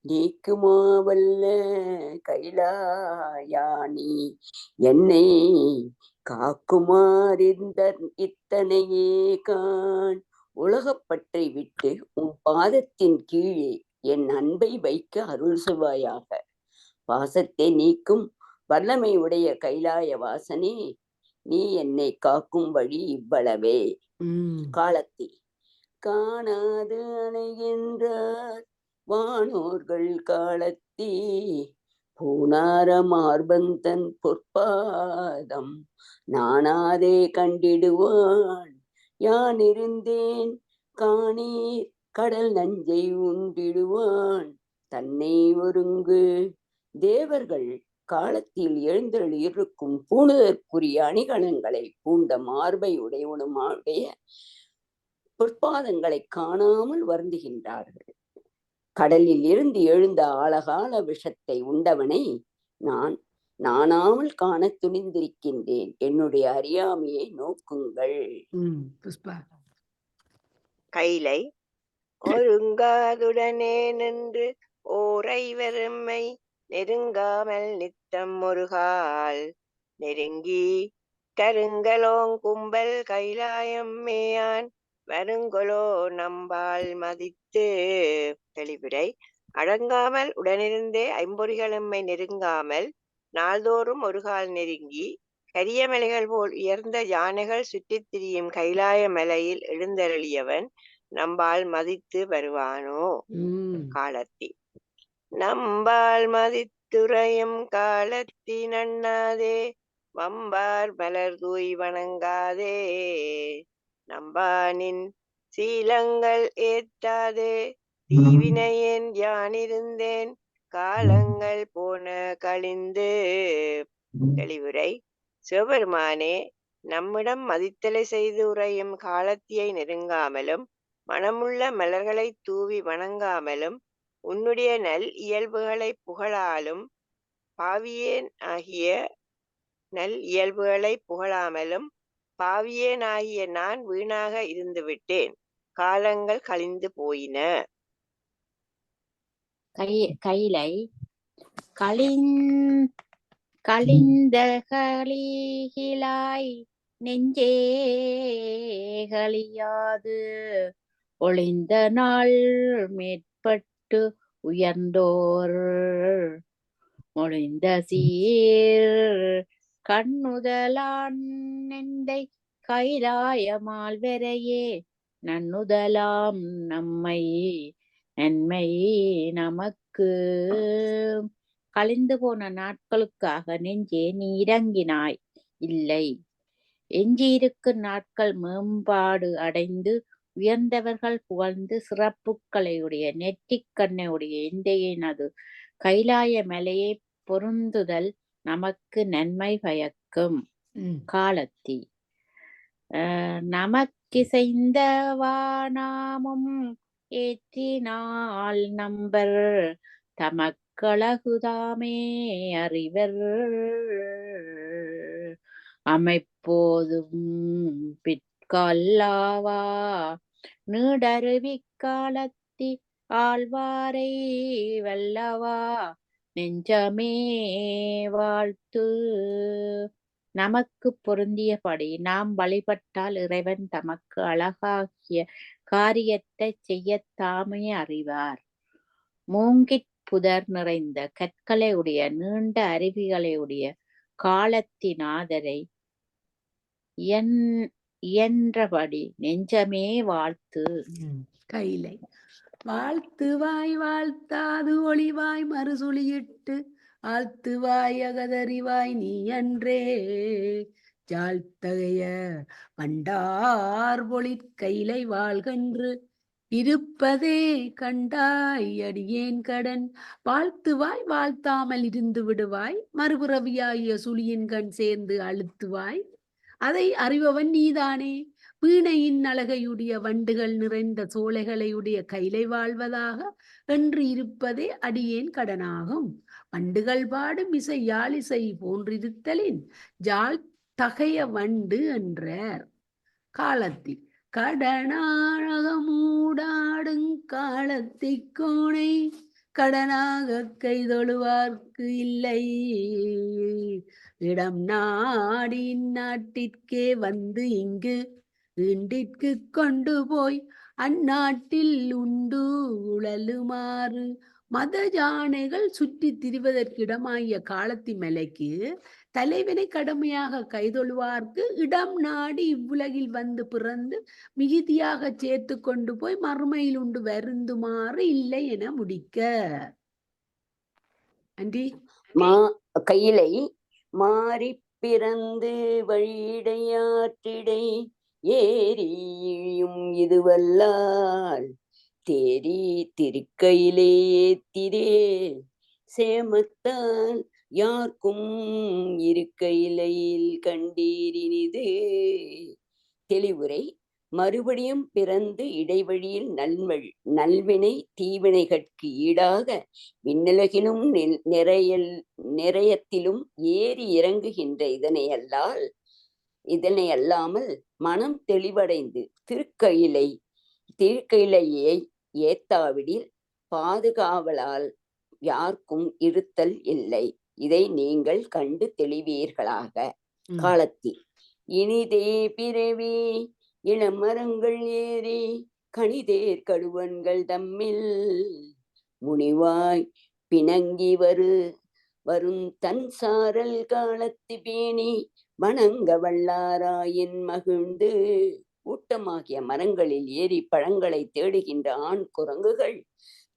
நீக்குமாவல்ல கைலாயானி என்னை காக்குமாறிந்த இத்தனையே காண் உலகப்பற்றை விட்டு உன் பாதத்தின் கீழே என் அன்பை வைக்க அருள் செய்வாயாக. பாசத்தை நீக்கும் வல்லமை உடைய கைலாய வாசனே நீ என்னை காக்கும் வழி இவ்வளவே. காலத்தி காணாது அணைகின்றார் வானோர்கள் காலத்தி பூனார மார்பந்தன் பொற்பாதம் நானாதே கண்டிடுவான் யான் இருந்தேன் காணீர் கடல் நஞ்சை உண்டிடுவான் தன்னை ஒருங்கு தேவர்கள் காலத்தில் எழுந்தருள் இருக்கும் பூணுதற்குரிய அணிகலன்களை பூண்ட மார்பை உடையவனுடைய பொற்பாதங்களை காணாமல் வருந்துகின்றார்கள். கடலில் இருந்து எழுந்த ஆழகால விஷத்தை உண்டவனை நான் நானாமல் காண துணிந்திருக்கின்றேன். என்னுடைய அறியாமையை நோக்குங்கள். கைலை ஒருங்காதுடனே நின்று ஓரை வெறுமை நெருங்காமல் நித்தம் ஒருகால் நெருங்கி கருங்கலோங் கும்பல் கைலாயம் மேயான் வருங்கொலோ நம்பால் மதித்து. தெளிவுரை அடங்காமல் உடனிருந்தே ஐம்பொறிகளம்மை நெருங்காமல் நாள்தோறும் ஒருகால் நெருங்கி கரிய மலைகள் போல் உயர்ந்த யானைகள் சுற்றித் திரியும் கைலாய மலையில் எழுந்தருளியவன் நம்பால் மதித்து வருவானோ. காலத்தி நம்பால் மதித்துறையும் காலத்தி நண்ணாதே வம்பார் மலர் தூய் வணங்காதே நம்பானின் சீலங்கள் ஏற்றாதே தீவினையேன் யானிருந்தேன் காலங்கள் போன கழிந்து. தெளிவுரை சிவபெருமானே நம்மிடம் மதித்தலை செய்து உறையும் காலத்தியை நெருங்காமலும் மனமுள்ள மலர்களை தூவி வணங்காமலும் உன்னுடைய நல் இயல்புகளை புகழாலும் பாவியேன் ஆகிய நல் இயல்புகளை புகழாமலும் பாவியேன் ஆகிய நான் வீணாக இருந்து விட்டேன். காலங்கள் கழிந்து போயின. கையிலை கழிந்த களிகிலாய் நெஞ்சே களியாது ஒளிந்த நாள் மேற்பட்டு உயர்ந்தோர் மொழிந்த சீர் கண்ணுதலான் நெண்டை கைலாயமால் வரையே நன்னுதலாம் நம்மை நன்மை நமக்கு. கழிந்து போன நாட்களுக்காக நெஞ்சே நீ இறங்கினாய் இல்லை. எஞ்சியிருக்கும் நாட்கள் மேம்பாடு அடைந்து உயர்ந்தவர்கள் புகழ்ந்து சிறப்புக்களையுடைய நெற்றிக்கண்ணையுடைய எந்தையினது கைலாய மலையை பொருந்துதல் நமக்கு நன்மை பயக்கும். காலத்தி நமக்கிசைந்த வானாமும் ஏற்றினால் நம்பர் தமக்களகுதாமே அறிவர் அமைப்போதும் பிற்கல்லாவா நீடருவி காலத்தி ஆழ்வாரை வல்லவா நெஞ்சமே வாழ்த்து. நமக்கு பொருந்தியபடி நாம் வழிபட்டால் இறைவன் தமக்கு அழகாகிய காரியத்தை செய்ய தாமே அறிவார். மூங்கிற் புதர் நிறைந்த கற்களை உடைய நீண்ட அருவிகளை உடைய காலத்தினாதரை இயன்றபடி நெஞ்சமே வாழ்த்து. கைலை வாழ்த்துவாய் வாழ்த்தாது ஒளிவாய் மறுசுழியிட்டு ஆழ்த்துவாய் அகதறிவாய் நீ அன்றே ஜாழ்த்தகைய வண்டார் பொழிற்கைலை வாழ்கன்று இருப்பதே கண்டாய் அடியேன் கடன். வாழ்த்துவாய் வாழ்த்தாமல் இருந்து விடுவாய் மறுபிறவியாகிய சுழியின் கண் சேர்ந்து அழுத்துவாய் அதை அறிபவன் நீதானே. வீணையின் அழகையுடைய வண்டுகள் நிறைந்த சோலைகளையுடைய கைலை வாழ்வதாக என்று இருப்பதே அடியேன் கடனாகும். வண்டுகள் பாடும் இசை யாழிசை போன்றிருத்தலின் ஜாழ் தகைய வண்டு என்றார். காலத்தில் கடனாக மூடாடும் காலத்தை கோணை கடனாக கைதொழுவார்க்கு இல்லை. இடம் நாடி நாட்டிற்கே வந்து இங்கு ஈண்டிற்கு கொண்டு போய் அந்நாட்டில் உண்டு உழலுமாறு மத யானைகள் சுற்றி திரிவதற்கிடமாகிய காலத்தி மலைக்கு தலைவனை கடுமையாக கைதொழுவார்க்கு இடம் நாடி இவ்வுலகில் வந்து பிறந்து மிகுதியாக சேர்த்து கொண்டு போய் மறுமையில் உண்டு வருந்துமாறு இல்லை என முடிக்க. அண்டி கையிலை மாறி பிறந்து வழியிடையாற்றிடை ஏரியும் இதுவல்லால் தேரி திருக்கையிலே ஏத்திரே சேமத்தால் யார்க்கும் இருக்கையிலையில் கண்டீரினிது. தெளிவுரை மறுபடியும் பிறந்து இடைவழியில் நல்வினை தீவினைகட்கு ஈடாக விண்ணுலகிலும் நிறையத்திலும் ஏறி இறங்குகின்ற இதனை அல்லாமல் மனம் தெளிவடைந்து திருக்கையிலையை ஏத்தாவிடில் பாதுகாவலால் யாருக்கும் இருத்தல் இல்லை. இதை நீங்கள் கண்டு தெளிவீர்களாக. காலத்தி இனிதே பிறவி இளமரங்கள் ஏறி கணிதேர் கடுவன்கள் தம்மில் முனிவாய் பிணங்கி வரும் தன் சாரல் காலத்து பேணி வணங்க வல்லாராயின் மகிழ்ந்து. ஊட்டமாகிய மரங்களில் ஏறி பழங்களை தேடுகின்ற ஆண் குரங்குகள்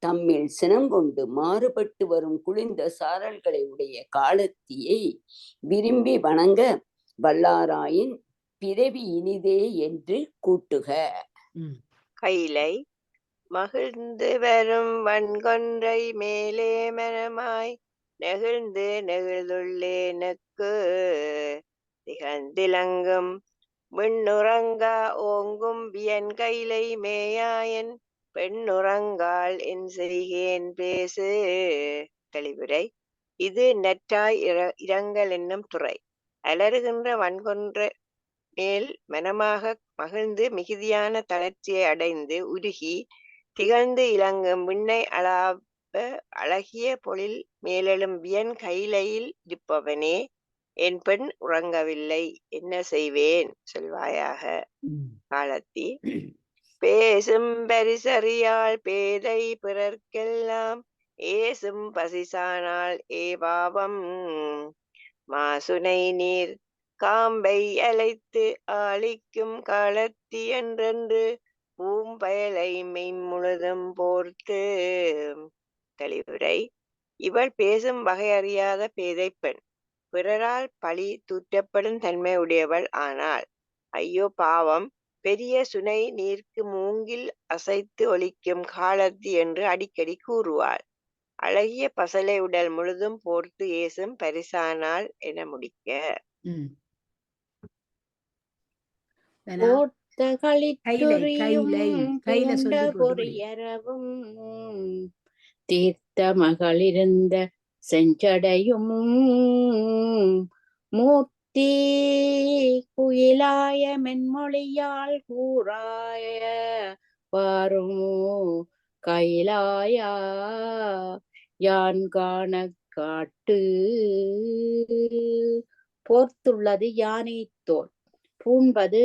தம்மில் சினங்கொண்டு மாறுபட்டு வரும் குளிர்ந்த சாரல்களை உடைய காலத்தியை விரும்பி வணங்க வல்லாராயின் பிறவி இனிதே என்று கூட்டுக. கைலை மகிழ்ந்து வரும் வன்கொன்றை மேலே மனமாய் நெகிழ்ந்து நெகிழ்ந்துள்ளே நக்கு திகழ்ந்திலங்கும் விண்ணுறங்கா ஓங்கும் வியன் கைலை மேயாயன் பெண்ணுறங்காள் என் செய்கேன் பேசு. தெளிவுரை இது நெற்றாய் இரங்கல் என்னும் துறை. அலறுகின்ற வன்கொன்ற மேல் மனமாக மகிழ்ந்து மிகுதியான தளர்ச்சியை அடைந்து உருகி திகழ்ந்து இலங்கும் விண்ணை அழகிய பொழில் மேலெழும் வியன் கைலையில் இருப்பவனே என் பெண் உறங்கவில்லை, என்ன செய்வேன் சொல்வாயாக. காலத்தி. பேசும் பரிசறியாள் பேதை பிறர்க்கெல்லாம் ஏசும் பசிசானால் ஏபாவம். மாசுனை நீர் காம்பை அலைத்து ஆளிக்கும் காலத்தி என்றென்று பூம்பயலை மெய்முழுதும் போர்த்து. தெளிவுரை. இவள் பேசும் வகை அறியாத பேதை பெண், பிறரால் பழி தூற்றப்படும் தன்மை உடையவள். ஆனால் ஐயோ பாவம், பெரிய சுனை நீர்க்கு மூங்கில் அசைத்து ஒலிக்கும் காலத்தி என்று அடிக்கடி கூறுவாள். அழகிய பசலை உடல் முழுதும் போர்த்து ஏசும் பரிசானால் என முடிக்க. போர்த்த களித்துறியும் பூண்ட பொறியறவும் தீர்த்த மகளிருந்த செஞ்சடையும் மூர்த்தி குயிலாய மென்மொழியால் கூறாய வாரும் கைலாயா யான் காண காட்டு. போர்த்துள்ளது யானை தோல், பூண்பது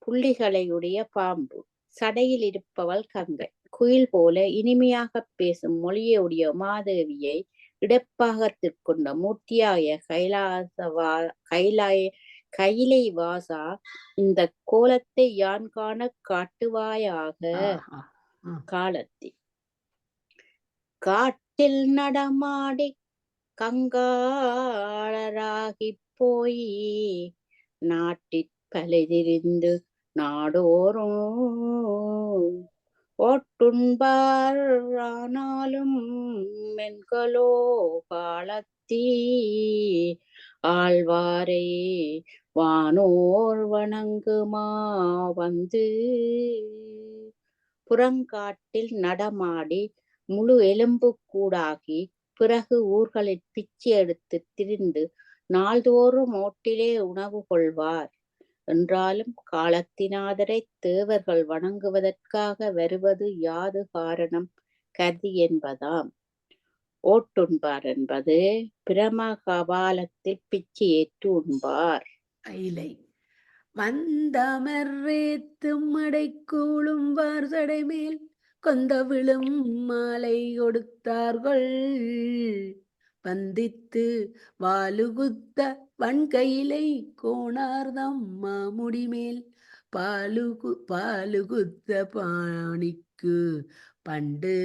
புள்ளிகளையுடைய பாம்பு, சடையில் இருப்பவள் கங்கை. குயில் போல இனிமையாக பேசும் மொழியுடைய மாதேவியை இடப்பாகத்திற்கொண்ட மூர்த்தியாய கைலை வாசா, இந்த கோலத்தை யான் காண காட்டுவாயாக. காலத்தி. காட்டில் நடமாடி கங்காளராகி போய் நாட்டிற் பலைதிரிந்து நாடோறும் ஓட்டுண்பார் ஆனாலும் மென்கலோ காலத்தி ஆழ்வாரை வானோர் வணங்குமா வந்து. புறங்காட்டில் நடமாடி முழு எலும்பு கூடாகி பிறகு ஊர்களில் பிச்சை எடுத்து திரிந்து நாள்தோறும் ஓட்டிலே உணவு கொள்வார். என்றாலும் காலத்தினாதரை தேவர்கள் வணங்குவதற்காக வருவது யாது காரணம் கருதி என்பதாம். ஓட்டுண்பார் என்பது பிரம கபாலத்தில் பிச்சை ஏற்று உண்பார். கைலை வந்தமர்ரேத்தும் அடைக்கூளும் வார்சடை மேல் கொந்த விழும் மாலை கொடுத்தார்கள். வந்தித்து வாலுகுத்த வன்கையிலை கோணார்தம் மாமுடிமேல் பாலுகுத்த பாணிக்கு பண்டு.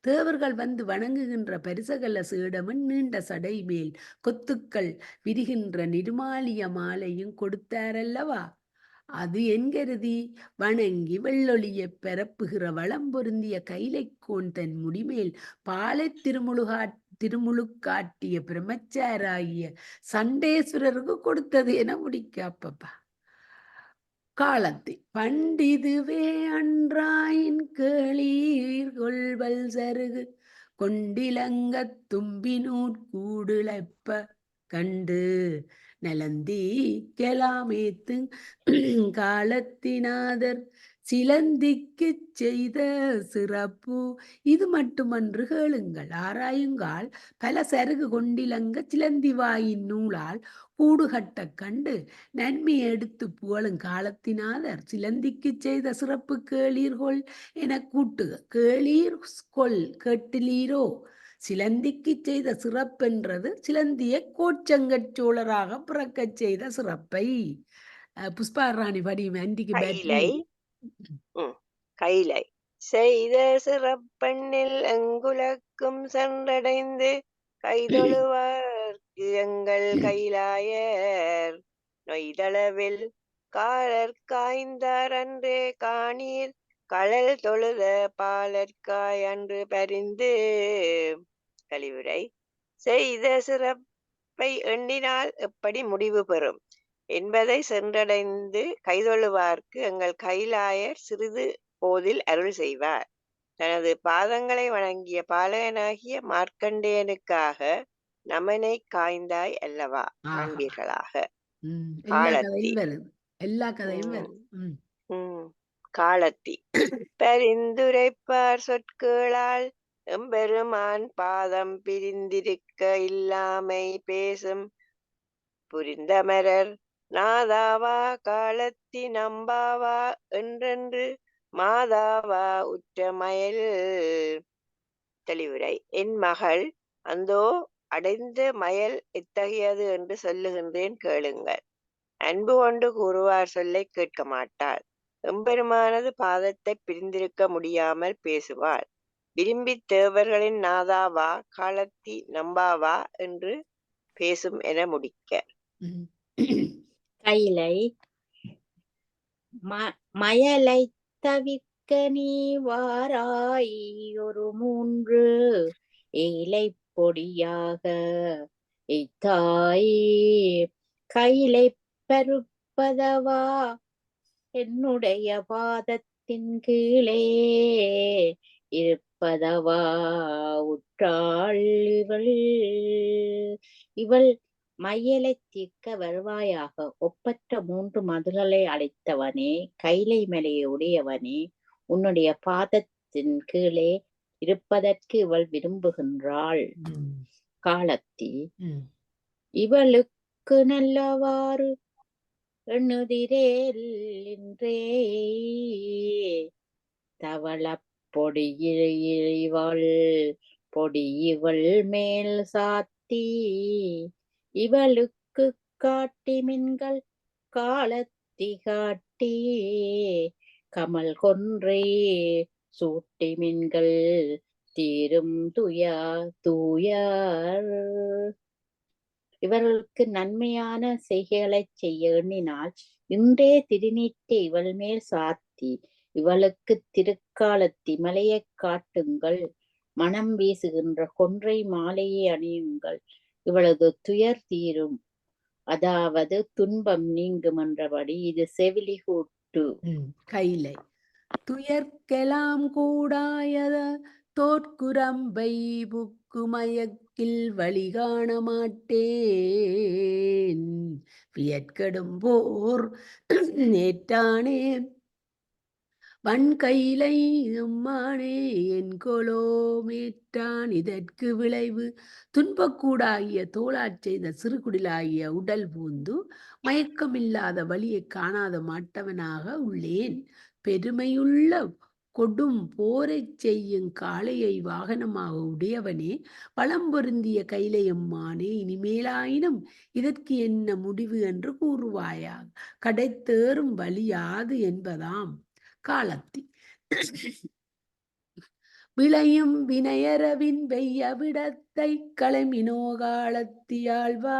தேவர்கள் வந்து வணங்குகின்ற பரிசகல சீடமும் நீண்ட சடை மேல் கொத்துக்கள் விரிகின்ற நிருமாலிய மாலையும் கொடுத்தாரல்லவா, அது என்கருதி வணங்கி வெள்ளொளிய பரப்புகிற வளம் பொருந்திய கைலைக்கோன் தன் முடிமேல் பாலை திருமுழுக்காட்டிய பிரம்மச்சாராகிய சண்டேஸ்வரருக்கு கொடுத்தது என முடிக்க. அப்பப்பா. காலத்தை பண்டிதுவே அன்றாயின் கேளீர் கொள்வல் சருகு கொண்டிலங்க தும்பினூர் கூடுளைப்ப கண்டு நலந்தி கெலாமேத்து காலத்தினாதர் சிலந்திக்கு செய்த சிறப்பு இது மட்டுமன்று கேளுங்கள். ஆராயுங்கால் பல சருகு கொண்டிலங்க சிலந்தி வாயின் நூலால் கூடுகட்ட கண்டு நன்மை எடுத்து புகழும் காலத்தினாதர் சிலந்திக்கு செய்த சிறப்பு கேளீர்கொள் என கூட்டுக. கேளீர் கொள் கேட்டிலீரோ. சிலந்திக்கு செய்த சிறப்பென்றது சிலந்தியை கோச்சங்கச் சோழராக பிறக்கச் செய்த சிறப்பை. புஷ்பாராணி படியும் அன்றைக்கு கைலை. கைலை செய்த சிறப்பெண்ணில் எங்குலக்கும் சென்றடைந்து கைதொழுவார்க்கு எங்கள் கைலாயர் நொய்தளவில் காலர் காய்ந்தார் அன்றே காணீர் களல் தொழுத பாலர்காய் அன்று பரிந்து. கழிவுரை. செய்த சிறப்பை எண்ணினால் எப்படி முடிவு பெறும் என்பதை சென்றடைந்து கைதொழுவார்க்கு எங்கள் கைலாயர் சிறிது போதில் அருள் செய்வார். தனது பாதங்களை வணங்கிய பாலகனாகிய மார்க்கண்டேயனுக்காக நமனை காய்ந்தாய் அல்லவா காண்பீர்களாக. காலத்தி. எல்லா கதையும் வரும். காலத்தி. பரிந்துரைப்பார் சொற்களால் எம்பெருமான் பாதம் பிரிந்திருக்க இல்லாமை பேசும் புரிந்தமரர் நாதாவா காலத்தி நம்பாவா என்றென்று மாதாவா உற்றமயல். தெளிவுரை. என் மகள் அந்தோ அடைந்த மயல் எத்தகையது என்று சொல்லுகின்றேன் கேளுங்கள். அன்பு கொண்டு கூறுவார் சொல்லை கேட்க மாட்டாள். எம்பெருமானது பாதத்தை பிரிந்திருக்க முடியாமல் பேசுவாள். விரும்பித் தேவர்களின் நாதாவா காலத்தி நம்பாவா என்று பேசும் என முடிக்க. கைலை மயலை தவிர்க்க நீ வாராய் ஒரு 3 ஏலை பொடியாக எய்தாய் கைலை பருப்பதவா என்னுடைய பாதத்தின் கீழே இருப்பதவா உற்றாள் இவள் மையலை தீர்க்க வருவாயாக. ஒப்பற்ற 3 மதுகளை அழைத்தவனே, கைலை மலையை உடையவனே, உன்னுடைய பாதத்தின் கீழே இருப்பதற்கு இவள் விரும்புகின்றாள். காலத்தி இவளுக்கு நல்லவாறு எண்ணுதிரேல் இன்றே தவள பொடியிவள் பொடி இவள் மேல் சாத்தி இவளுக்கு காட்டி மின்கள் காலத்தி காட்டி கமல் கொன்றே சூட்டி மின்கள் தீரும் தூயார். இவர்களுக்கு நன்மையான செய்கைகளை செய்ய எண்ணினால் இன்றே திருநீட்டை இவள் மேல் சாத்தி இவளுக்கு திருக்காலத்தி மலையை காட்டுங்கள். மனம் வீசுகின்ற கொன்றை மாலையை அணியுங்கள். இவளது துயர் தீரும், அதாவது துன்பம் நீங்கும் என்றபடி இது செவிலி கூட்டு. கைலை துயர்க்கெலாம் கூடாயத தோற்குரம்பை புக்குமயக்கில் வழி காண மாட்டேன் வியற்கடும் போர் நேற்றானே வன்கையிலை எம்மானே என் கொலோ மேற்றான் இதற்கு விளைவு துன்பக்கூடாகிய தோளாற் செய்த சிறுகுடிலாகிய உடல் பூந்து மயக்கமில்லாத வழியை காணாத மாட்டவனாக உள்ளேன். பெருமையுள்ள கொடும் போரைச் செய்யும் காளையை வாகனமாக உடையவனே, பலம் பொருந்திய கைலையம்மானே, இனிமேலாயினும் இதற்கு என்ன முடிவு என்று கூறுவாயாக. கடைத்தேறும் வழி யாது என்பதாம். காலத்தி விளையும் வினையரவின் வெய்ய விடத்தை களமினோ காலத்தியாழ்வார்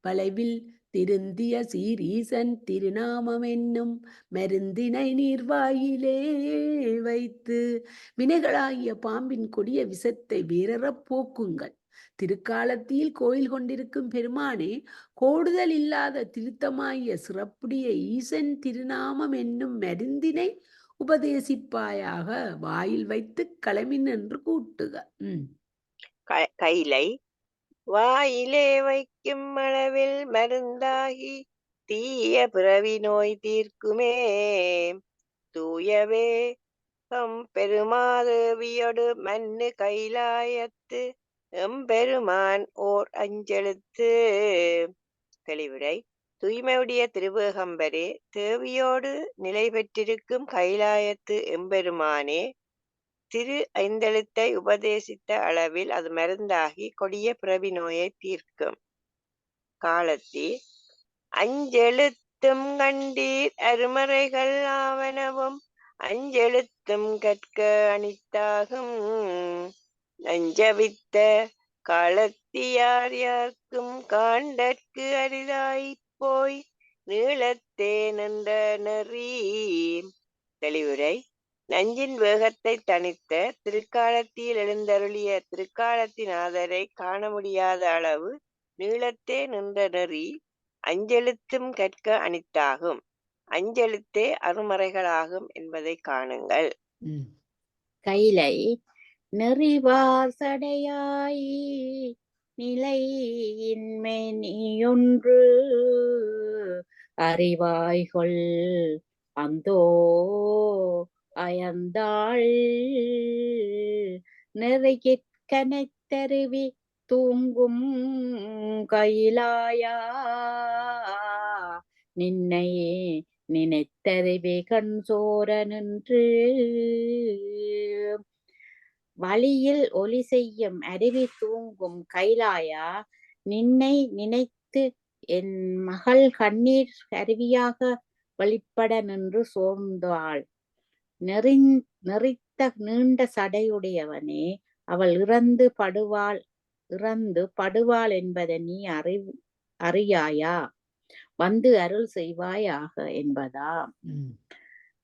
வளைவில் திருந்திய சீரீசன் திருநாமம் என்னும் மருந்தினை நீர்வாயிலே வைத்து வினைகளாகிய பாம்பின் கொடிய விஷத்தை வேறறப் போக்குங்கள். திருக்காலத்தில் கோயில் கொண்டிருக்கும் பெருமானே, கோடுதல் இல்லாத திருத்தமாகிய சிறப்புடைய ஈசன் திருநாமம் என்னும் மருந்தினை உபதேசிப்பாயாக. வாயில் வைத்து களமின் என்று கூட்டுக. கைலை வாயிலே வைக்கும் அளவில் மருந்தாகி தீய பிறவி நோய் தீர்க்குமே. தூயவே பெருமாதேவியோடு மண்ணு கைலாயத்து எம்பெருமான் ஓர் அஞ்செழுத்து. தெளிவுரை. தூய்மையுடைய திருவேகம்பரே, தேவியோடு நிலை பெற்றிருக்கும் கைலாயத்து எம்பெருமானே, திரு ஐந்தெழுத்தை உபதேசித்த அளவில் அது மருந்தாகி கொடிய பிறவி நோயை தீர்க்கும். காலத்தி அஞ்செழுத்தும் கண்டீர் அருமறைகள் ஆவனவும் அஞ்செழுத்தும் கற்க அனித்தாகும். நஞ்சவித்த காலத்தி யார் யார்க்கும் காண்டற்கு அரிதாய்ப் போய் நீளத்தே நின்ற நெறி. தெளிவுரை. நஞ்சின் வேகத்தை தணித்த திருக்காலத்தில் எழுந்தருளிய திருக்காலத்திநாதரை காண முடியாத அளவு நீளத்தே நின்ற நெறி அஞ்செழுத்தும் கற்க அனித்தாகும். அஞ்செழுத்தே அருமறைகளாகும் என்பதை காணுங்கள். கைலை நெறிவார் சடையாய் நிலையின்மை நீயொன்று அறிவாய்கொள் அந்தோ அயர்ந்தாள் நெறியிற் கனைத்தருவி தூங்கும் கைலாயா நின்னையே நினைத்தறிவே கண் சோர நின்று வழியில் ஒலி செய்யும் அருவி தூங்கும் கைலாயா நின்னை நினைத்து என் மகள் கண்ணீர் அருவியாக வெளிப்பட நின்று சோர்ந்தாள். நெறித்த நீண்ட சடையுடையவனே, அவள் இறந்து படுவாள் என்பதை நீ அறியாயா? வந்து அருள் செய்வாயாக என்பதா?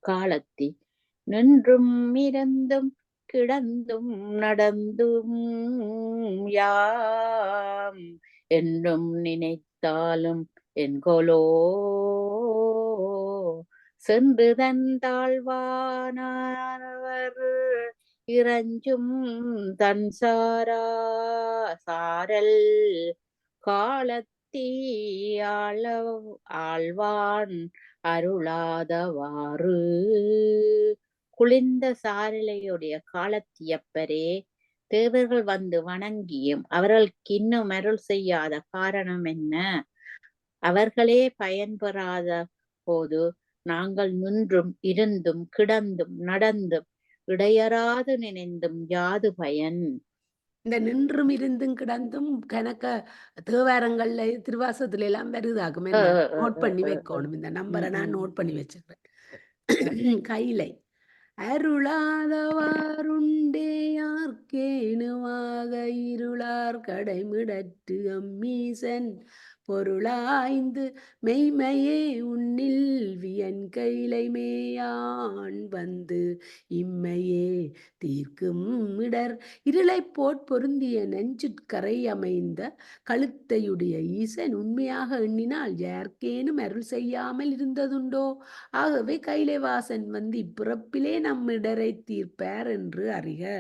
காலத்தி நின்றும் இருந்தும் கிடந்தும் நடந்தும் யாம் என்றும் நினைத்தாலும் என்கொலோ சென்று தன் தாழ்வானவர் இறஞ்சும் தன் சாரல் காலத்தி ஆழ்வான் அருளாதவாறு குளிர்ந்த சாரலையுடைய காலத்தியப்பரே, தேவர்கள் வந்து வணங்கியும் அவர்களுக்கு இன்னும் அருள் செய்யாத காரணம் என்ன? அவர்களே பயன்பெறாத போது நாங்கள் நின்றும் இருந்தும் கிடந்தும் நடந்தும் இடையறாது நினைந்தும் யாது பயன்? இந்த நின்றும் இருந்தும் கிடந்தும் கணக்க தேவாரங்கள்ல திருவாசத்துல எல்லாம் வருதாகும். நோட் பண்ணி வைக்கணும். இந்த நம்பரை நான் நோட் பண்ணி வச்சிருக்கேன். கைலை அருளாதவாருண்டே யார்க்கேனுமாக இருளார் கடைமிடற்று அம்மீசன் பொருளாய்ந்து மெய்மையே உன்னில் வியன் கைலை மேயான் வந்து இம்மையே தீர்க்கும் இடர் இருளை பொருந்திய நெஞ்சுட்கரை அமைந்த கழுத்தையுடைய ஈசன் உண்மையாக எண்ணினால் யார்க்கேனும் அருள் செய்யாமல் இருந்ததுண்டோ? ஆகவே கைலைவாசன் வந்து இப்பிறப்பிலே நம் இடரை தீர்ப்பார் என்று அறிக.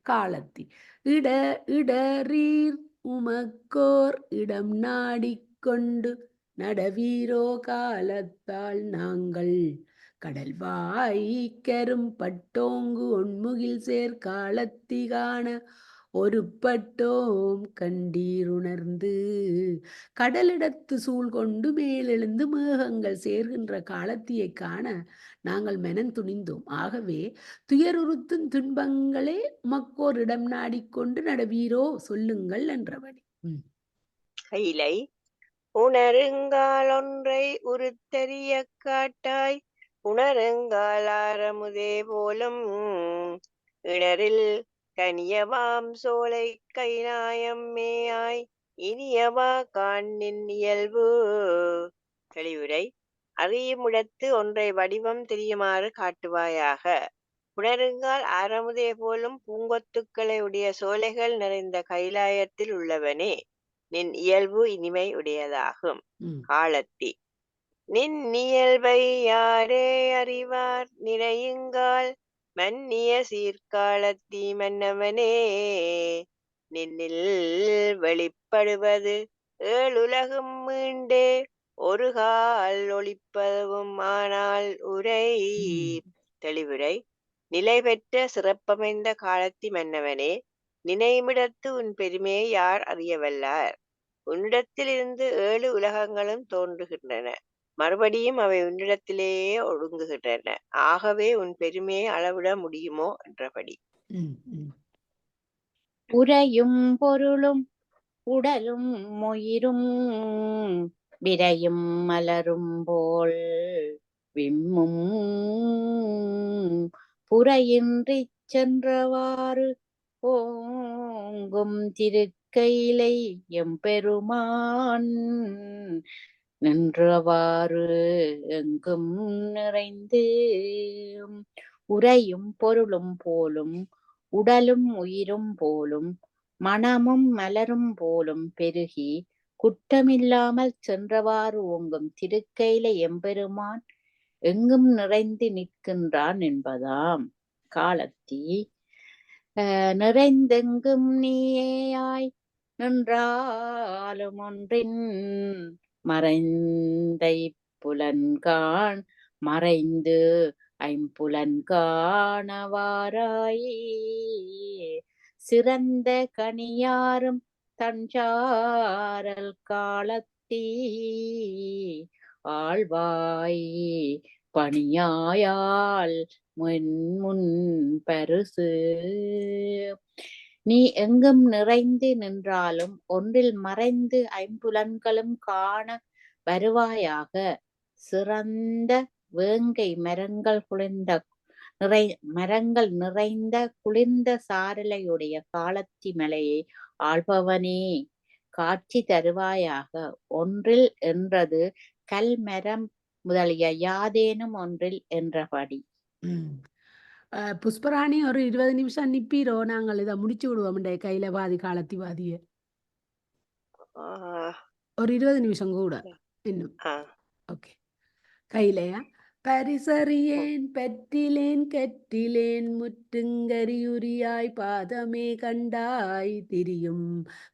காலத்தி இடரீர் உமக்கோர் இடம் நாடிக்கொண்டு நடவீரோ காலத்தால் நாங்கள் கடல்வாய்க்கரும் பட்டோங்கு ஒன்முகில் சேர் காலத்தி காண ஒருப்பட்டோம் கண்டீருணர்ந்து கடலிடத்து சூழ் கொண்டு மேலெழுந்து மேகங்கள் சேர்கின்ற காலத்தியை காண நாங்கள் மெனன் துணிந்தோம். ஆகவே துயருறுத்தும் துன்பங்களே மக்கோர் இடம் நாடிக்கொண்டு நடவீரோ சொல்லுங்கள் என்றபடி. கைலை உணருங்கால் ஒன்றை உருத்தெரிய காட்டாய் உணருங்கால் ஆரமுதே போலும் இணரில் கனியவாம் சோலை கைநாயம் மேயாய் இனியவா காண்ணின் இயல்பு. தெளிவுரை அறியுமிடத்து ஒன்றை வடிவம் தெரியுமாறு காட்டுவாயாக. உணருங்கால் ஆரமுதே போலும் பூங்கொத்துக்களை உடைய சோலைகள் நிறைந்த கைலாயத்தில் உள்ளவனே, நின் இயல்பு இனிமை உடையதாகும். காலத்தி நின் இயல்பை யாரே அறிவார் நினையுங்கால் மன்னிய சீர்காலத்தி மன்னவனே, நின்னில் வெளிப்படுவது ஏழுலகும் மீண்டே ஒரு கால் ஒளிப்பதும் ஆனால் உரை. தெளிவுரை நிலை பெற்ற சிறப்பமைந்த காலத்தி மன்னவனே, நினைமிடத்து உன் பெருமையை யார் அறியவல்லார்? உன்னிடத்திலிருந்து 7 உலகங்களும் தோன்றுகின்றன, மறுபடியும் அவை உன்னிடத்திலேயே ஒடுங்குகின்றன. ஆகவே உன் பெருமையை அளவிட முடியுமோ என்றபடி. உரையும் பொருளும் உடலும் உயிரும் விரையும் மலரும் போல் விம்மும் புறையின்றி சென்றவாறு ஓங்கும் திருக்கைலை எம்பெருமான் நின்றவாறு எங்கும் நிறைந்து உரையும் பொருளும் போலும் உடலும் உயிரும் போலும் மனமும் மலரும் போலும் பெருகி குற்றமில்லாமல் சென்றவாறு ஓங்கும் திருக்கையில எம்பெருமான் எங்கும் நிறைந்து நிற்கின்றான் என்பதாம். காலத்தி நிறைந்தெங்கும் நீயாய் நின்றாலும் ஒன்றின் மறைந்தை புலன்கான் மறைந்து ஐம்புலன்காணவாராய் சிறந்த கனியாரும் தஞ்சாரல் காலத்தே ஆழ்வாய் பணியாயால் முன் பரிசு. நீ எங்கும் நிறைந்து நின்றாலும் ஒன்றில் மறைந்து ஐம்புலன்களும் காண வருவாயாக. சிறந்த வேங்கை மரங்கள் நிறைந்த குளிர்ந்த சாரலையுடைய காலத்தி மலையை ஆள்பவனே காட்சி தருவாயாக. ஒன்றில் என்றது கல்மரம் முதலிய யாதேனும் ஒன்றில் என்றபடி. புஷ்பராணி ஒரு 20 நிமிஷம் நிப்பீரோ? நாங்கள் இதை முடிச்சு விடுவோம். கையில பாதி காலத்தி பாதிய ஒரு 20 நிமிஷம் கூட இன்னும். ஓகே. கையிலையா? பரிசறியேன் பெற்றிலேன் கெட்டிலேன் முற்றுங்கரியுரியாய் பாதமே கண்டாய் திரியும்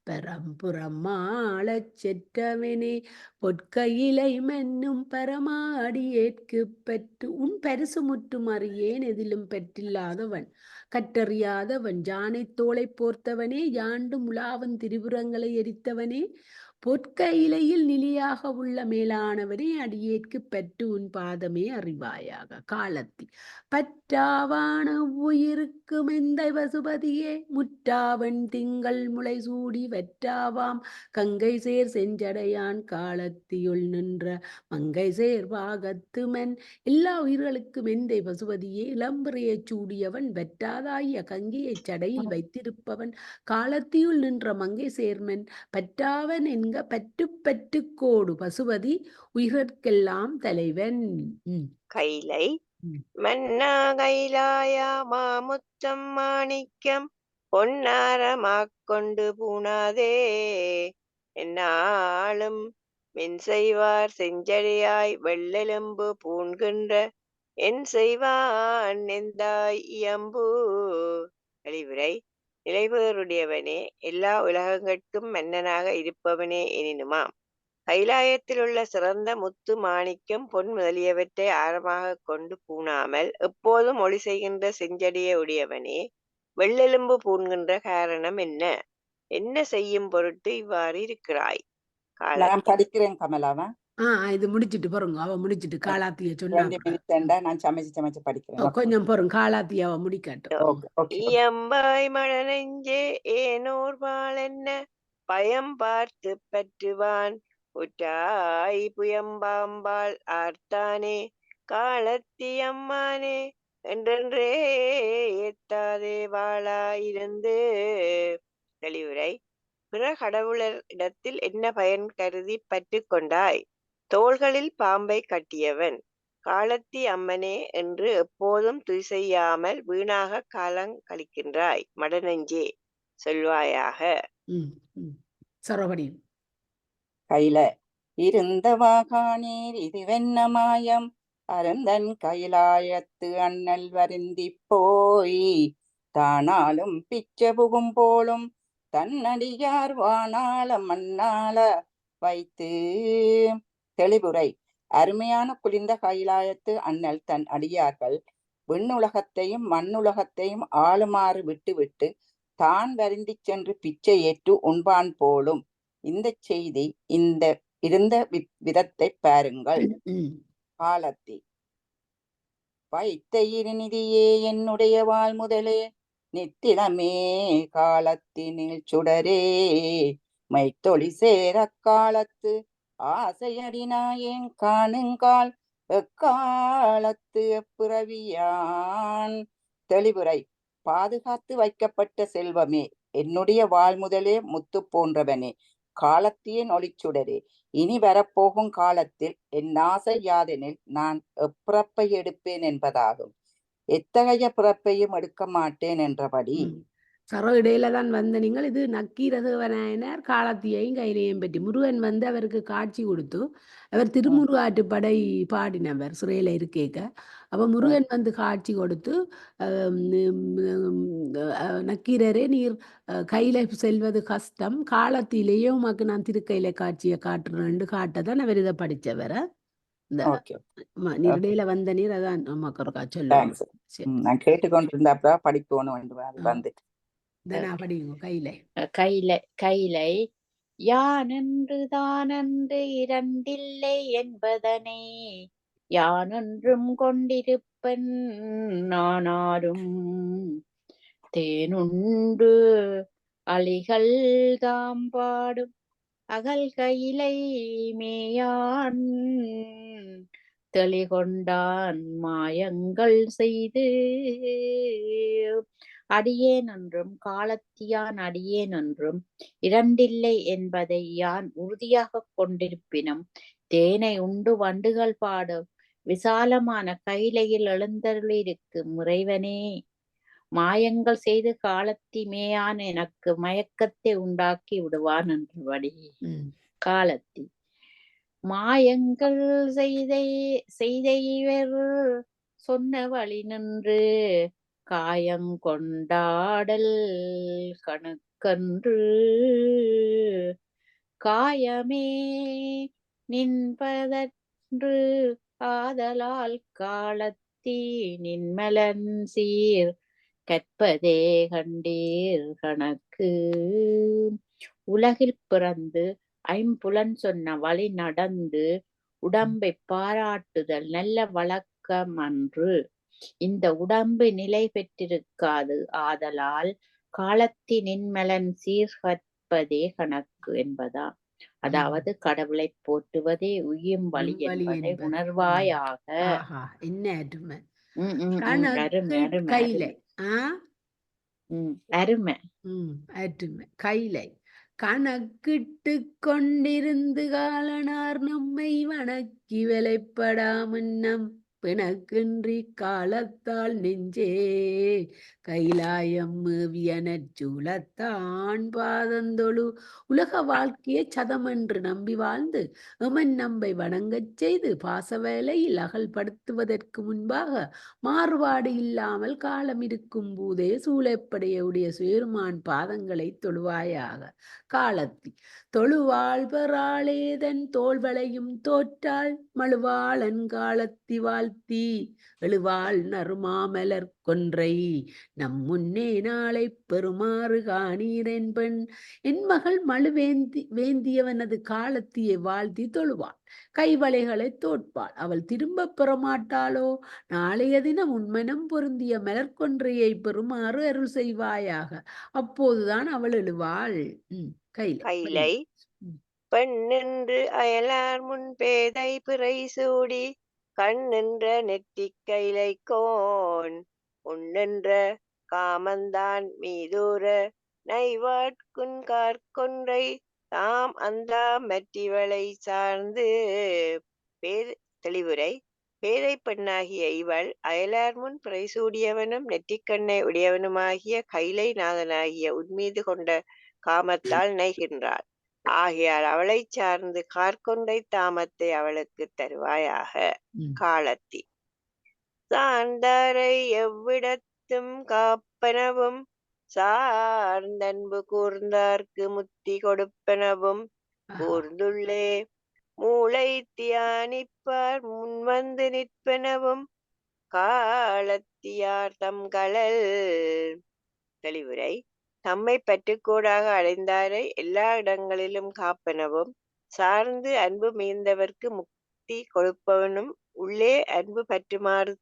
பரம்புறம் மாளச் செற்றவனே பொற்கையிலை மன்னும் பரமாடி ஏற்கு பெற்று உன் பரிசு முற்றும் அறியேன் எதிலும் பெற்றில்லாதவன் கற்றறியாதவன் ஜானை தோளை போர்த்தவனே யாண்டு முலாவன் திரிபுரங்களை எரித்தவனே பொற்கையிலையில் நிலையாக உள்ள மேலானவனே அடியேற்கு பெற்று உன் பாதமே அறிவாயாக. காலத்தி பற்றாவான உயிருக்கு மெந்தை பசுபதியே முற்றாவன் திங்கள் முளை சூடி வெற்றாவாம் கங்கை சேர் செஞ்சடையான் காலத்தியுள் நின்ற மங்கை சேர் பாகத்து மன். எல்லா உயிர்களுக்கும் மெந்தை பசுபதியே இளம்பிறையை சூடியவன் வெற்றாதாய கங்கையை சடையில் வைத்திருப்பவன் காலத்தியுள் நின்ற மங்கை சேர்மன் பற்றாவன் என்க பற்று கோடு பசுபதி உயிர்கெல்லாம் தலைவன். கைலை மன்னா கைலாயா மாமுத்தம் மாணிக்கம் பொன்னாரமாக்கொண்டு பூணாதே என்னாலும் மின் செய்வார் செஞ்சடையாய் வெள்ளெலும்பு பூண்கின்ற என் செய்வான் நெந்தாய் இயம்பு. கழிவுரை. நிலைபேறுடையவனே எல்லா உலகங்கட்கும் மன்னனாக இருப்பவனே எனினுமாம் கைலாயத்தில் உள்ள சிறந்த முத்து மாணிக்கம் பொன் முதலியவற்றை ஆரமாக கொண்டு பூணாமல் எப்போதும் ஒளி செய்கின்ற செஞ்சடிய உடையவனே வெள்ளெலும்பு பூண்கின்ற காரணம் என்ன? என்ன செய்யும் பொருட்டு இவ்வாறு இருக்கிறாய்? நான் படிக்கிறேன் கமலாவா. இது முடிச்சிட்டு போறோங்க. அவ முடிச்சிட்டு காலாத்திய சொன்னா நான் சமைச்சு படிக்கிறேன். கொஞ்சம் போறோம். காலாத்திய அவ முடிக்கட்டும். இயம்பாய் மழநெஞ்சே ஏனோர் பால் என்ன பயம் பார்த்து பற்றுவான் உற்றாய் புயம்பாம்பாள் ஆர்த்தானே காலத்தியம்மானே என்றென்றே ஏத்தாதே வாழாயிருந்து. தெளிவுரை. பிற கடவுளர் இடத்தில் என்ன பயன் கருதி பற்று கொண்டாய்? தோள்களில் பாம்பை கட்டியவன் காலத்தி அம்மனே என்று எப்போதும் துய் செய்யாமல் வீணாக காலம் கழிக்கின்றாய். மடநெஞ்சே சொல்வாயாக. சரவடி. கையில இருந்தவா காணீர் இதுவென்ன மாயம் அருந்தன் கைலாயத்து அண்ணல் வருந்தி போய் தானாலும் பிச்ச புகும் போலும் தன்னடியார் வானாள மண்ணாள வைத்து. தெளிவுரை. அருமையான குளிர்ந்த கைலாயத்து அண்ணல் தன் அடியார்கள் விண்ணுலகத்தையும் மண்ணுலகத்தையும் ஆளுமாறு விட்டுவிட்டு தான் வருந்தி சென்று பிச்சை ஏற்று உண்பான் போலும். இந்த செய்தி இந்த இருந்த விதத்தை பாருங்கள். காலத்தி வைத்த இருநிதியே என்னுடைய வாழ் முதலே நித்திலமே காலத்தினில் சுடரே மைத்தொழி சேர காலத்து ஆசையடினாயேன் காணுங்கால் எக்காலத்து பிறவியான். தெளிவுரை. பாதுகாத்து வைக்கப்பட்ட செல்வமே என்னுடைய வாழ்முதலே முத்து போன்றவனே காலத்தின் ஒளிச்சுடரே இனி வரப்போகும் காலத்தில் என் ஆசை யாதெனில் நான் எப்பிறப்பை எடுப்பேன் என்பதாகும். எத்தகைய பிறப்பையும் எடுக்க மாட்டேன் என்றபடி. சரோ இடையில தான் வந்த நீங்கள் இது நக்கீரதேவநாயனார் காலத்தியையும் கையிலையும் பற்றி முருகன் அவருக்கு காட்சி கொடுத்து அவர் திருமுருகாற்றுப்படை பாடினவர் சிறையில இருக்கேக்க. அப்ப முருகன் காட்சி கொடுத்து நக்கீரரே நீர் கையில செல்வது கஷ்டம் காலத்திலேயே உமக்கு நான் திருக்கையில காட்சியை காட்டுறேன்னு காட்டதான் அவர் இதை படிச்சவர. நீர் இடையில வந்த நீர் அதான் நமக்கு ஒரு சொல்லுவாங்க. நான் கேட்டுக்கொண்டிருந்தா படிக்கணும் வந்துட்டு படிங்க கையிலை. கைலை யானென்று தானென்று இரண்டில்லை என்பதனை யானொன்றும் கொண்டிருப்பன் நானாரும் தேனுண்டு அலிகள் தாம் பாடும் அகல் கையிலை மேயான் தெளிகொண்டான் மாயங்கள் செய்து அடியேன் என்றும் காலத்தியான் அடியேன் என்றும் இரண்டில்லை என்பதை யான் உறுதியாக கொண்டிருப்பினும் தேனை உண்டு வண்டுகள் பாடும் விசாலமான கையிலையில் எழுந்தருளிருக்கும் இறைவனே, மாயங்கள் செய்து காலத்தி மேயான் எனக்கு மயக்கத்தை உண்டாக்கி விடுவான் என்றபடி. காலத்தி மாயங்கள் செய்த இவர் சொன்ன வழி நின்று காயங்கொண்டாடல் கணக்கன்று காயமே நின்பதன்று ஆதலால் காலத்தி நின்மலன் சீர் கற்பதே கண்டீர் கணக்கு. உலகில் பிறந்து ஐம்புலன் சொன்ன வழி நடந்து உடம்பை பாராட்டுதல் நல்ல வழக்கம் அன்று. இந்த உடம்பு நிலை பெற்றிருக்காது, ஆதலால் காலத்தி நின்மலன் சீர் கற்பதே கணக்கு என்பதா. அதாவது கடவுளை போற்றுவதே உய்யும் வழி என்பதை உணர்வாயாக. என்ன அருமை அருமை அருமை. கைலை கணக்கிட்டு கொண்டிருந்து காலனார் நம்மை வணக்கி விலைப்படாமன்னம் பிணக்கின்றி காலத்தால் நெஞ்சே கைலாயம் மேவியனச் சூலத்தான் பாதந்தொழு உலக வாழ்க்கையை சதமென்று நம்பி வாழ்ந்து எமன் நம்பை வணங்கச் செய்து பாசவேலையில் அகல்படுத்துவதற்கு முன்பாக மாறுபாடு இல்லாமல் காலம் இருக்கும் போதே சூளைப்படையுடைய சுயர்மான் பாதங்களை தொழுவாயாக. காலத்தி தொழுவாள் பெறாளேதன் தோள்வளையும் தோற்றாள் மழுவாளன் காலத்தி வாழ்த்தி எழுவாள் நறுமாமலர் கொன்றை நம் முன்னே நாளை பெறுமாறு காணீர் என்பன். என் மகள் மழு வேந்தியவனது காலத்தியை வாழ்த்தி தொழுவாள், கைவளைகளை தோற்பாள். அவள் திரும்ப பெறமாட்டாளோ? நாளைய தினம் உன்மனம் பொருந்திய மலர்கொன்றையை பெறுமாறு அருள் செய்வாயாக. அப்போதுதான் அவள் எழுவாள். கைலை பெண் நின்று அயலார் முன் பேதை பிறை சூடி கண் நின்ற நெற்றி கைலை கோன் உண்ணென்ற காமந்தான் மீதூர நைவாட்குன் கார்கொன்றை தாம் அந்த மற்றிவளை சார்ந்து. தெளிவுரை பேதை பெண்ணாகிய இவள் அயலார் முன் பிறை சூடியவனும் நெற்றிக்கண்ணை உடையவனுமாகிய கைலை நாதனாகிய உன்மீது கொண்ட காமத்தால் நெய்கின்றாள். ஆகையால் அவளை சார்ந்து கார்கொண்டை தாமத்தை அவளுக்கு தருவாயாக. காலத்தி சார்ந்தாரை எவ்விடத்தும் காப்பனவும் சார்ந்தன்பு கூர்ந்தார்க்கு முத்தி கொடுப்பனவும் கூர்ந்துள்ளே மூளை தியானிப்பார் முன்வந்து நிற்பனவும் காலத்தியார் தம் கழல். தெளிவுரை தம்மை பற்றுக்கோடாக அடைந்தாரை எல்லா இடங்களிலும் காப்பனவும் சார்ந்து அன்பு மீந்தவர்க்கு முக்தி கொடுப்பவனும் உள்ளே அன்பு பற்றுமாறு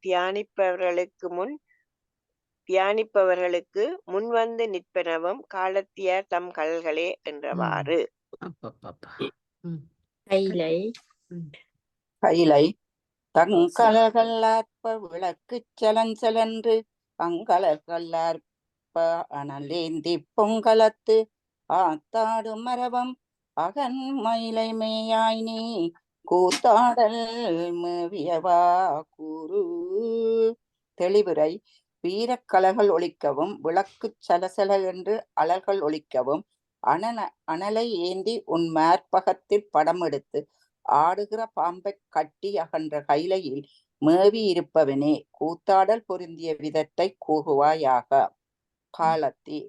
தியானிப்பவர்களுக்கு முன் வந்து நிற்பனவும் காலத்தியார் தம் கழல்களே என்றவாறு. கைலை தங்கலகல்லாற்ப விளக்கு சலஞ்சலன்று அங்கலகல்லாற்ப அனலேந்தி பொங்கலத்து ஆத்தாடு மரபம் அகன் மயிலை மேயாய் நீ கூத்தாடல் மேவியவா கூறு. தெளிவுரை வீரக்கலகள் ஒலிக்கவும் விளக்கு சலசல என்று அலர்கள் ஒலிக்கவும் அனலை ஏந்தி உன் மார்பகத்தில் படம் எடுத்து ஆடுகிற பாம்பை கட்டி அகன்ற கைலையில் மேவி இருப்பவனே, கூத்தாடல் பொருந்திய விதத்தை கூகுவாயாக. காலத்தி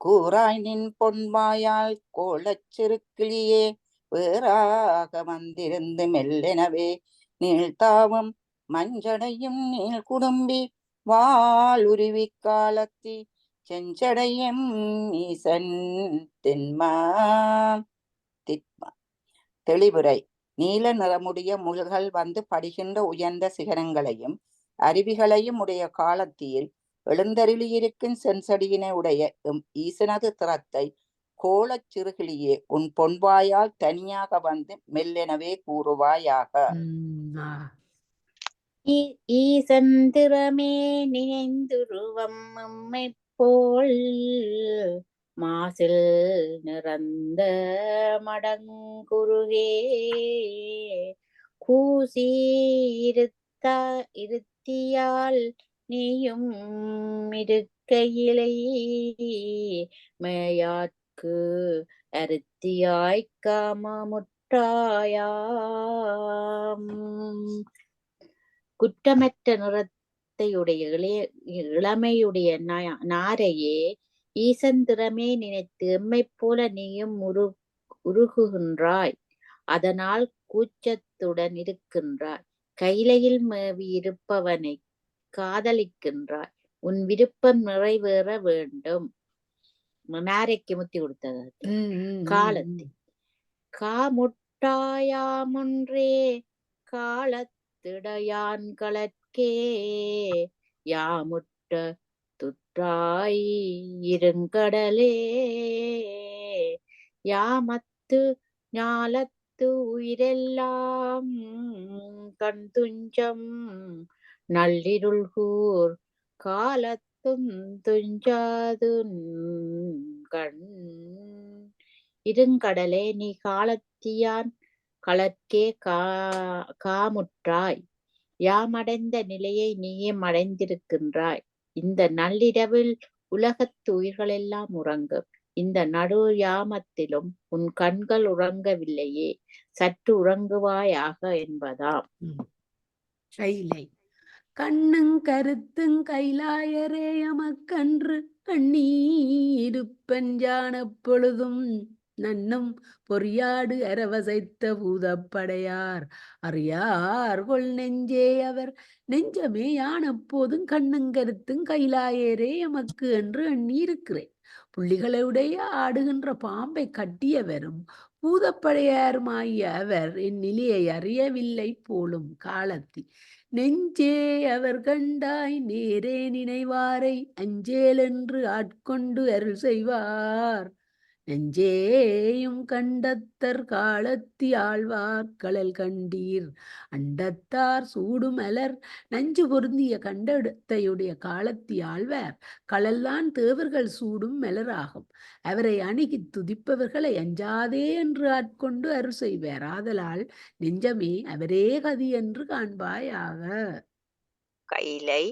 கூறாய் நின் பொன்வாயால் கோலச் சிறுக்கிளியே வேறாக வந்திருந்து மெல்லெனவே நீழ்த்தாவும் மஞ்சடையும் நீள் குடும்பி வாள் உருவி காலத்தி செஞ்சடையும் ஈசன் தின்மா திட்மா. தெளிவுரை. நீல நிறமுடைய முள்கள் வந்து படிகின்ற உயர்ந்த சிகரங்களையும் அருவிகளையும் உடைய காலத்தியில் எழுந்தருளியிருக்கும் செஞ்சடியினை உடைய ஈசனது திறத்தை கோலச் சிறுகிளியே உன் பொன்வாயால் தனியாக வந்து மெல்லெனவே கூறுவாயாக. ஈசன் திறமே நினைந்துருவம் எம்மை போல் மாசில் நிறந்த மடங்குருகே கூசி இருத்தியால் நீயும் இருக்கையிலை மேயாட்கு அருத்தியாய் காமமுற்றாயாம். குற்றமற்ற நிறத்தையுடைய இளமையுடைய நாரையே ஈசன் திறமே நினைத்து எம்மைப் போல நீயும் உருகுகின்றாய். அதனால் கூச்சத்துடன் இருக்கின்றாய். கைலையில் மேவி இருப்பவனை காதலிக்கின்றாய். உன் விருப்பம் நிறைவேற வேண்டும். நாரைக்கு முத்தி கொடுத்தது காலத்தில் காமுட்டாயாமொன்றே காலத்திடையான்களற்கே யாமுட்ட துற்றாய் இருங்கடலே யாமத்து ஞாலத்து உயிரெல்லாம் கண் துஞ்சம் நள்ளிருள்கூர் காலத்தும் துஞ்சாது கண் இருங்கடலே நீ காலத்தியான் களற்கே காமுற்றாய். யாமடைந்த நிலையை நீயும் அடைந்திருக்கின்றாய். இந்த நள்ளிரவில் உலகத்து உயிர்களெல்லாம் உறங்கும். இந்த நடு யாமத்திலும் உன் கண்கள் உறங்கவில்லையே, சற்று உறங்குவாயாக என்பதாம். கைலை. கண்ணுங் கருத்துங் கைலாயரே எமக்கன்று கண்ணீருப்பஞ்சான பொழுதும் நன்னும் பொறியாடு அரவசைத்த பூதப்படையார் அறியார் கொள் நெஞ்சே அவர் நெஞ்சமே யான் அப்போதும் கண்ணுங் கருத்துங் கைலாயரே எமக்கு என்று எண்ணியிருக்கிறேன். புள்ளிகளுடைய ஆடுகின்ற பாம்பை கட்டியவரும் பூதப்படையாருமாகிய அவர் என் நிலையை அறியவில்லை போலும் காலத்தில் நெஞ்சே அவர் கண்டாய் நேரே நினைவாரை அஞ்சேல் என்று ஆட்கொண்டு அருள் செய்வார். நெஞ்சேயும் கண்டத்தர் காலத்தி ஆழ்வார் கடல் கண்டீர் அண்டத்தார் சூடுமலர் நஞ்சு பொருந்திய கண்டத்தையுடைய காலத்தி ஆழ்வார் கடல்தான் தேவர்கள் சூடும் மலராகும். அவரை அணுகி துதிப்பவர்களை அஞ்சாதே என்று ஆட்கொண்டு அருள் செய்வார். ஆதலால் நெஞ்சமே அவரே கதி என்று காண்பாயாக. கைலை.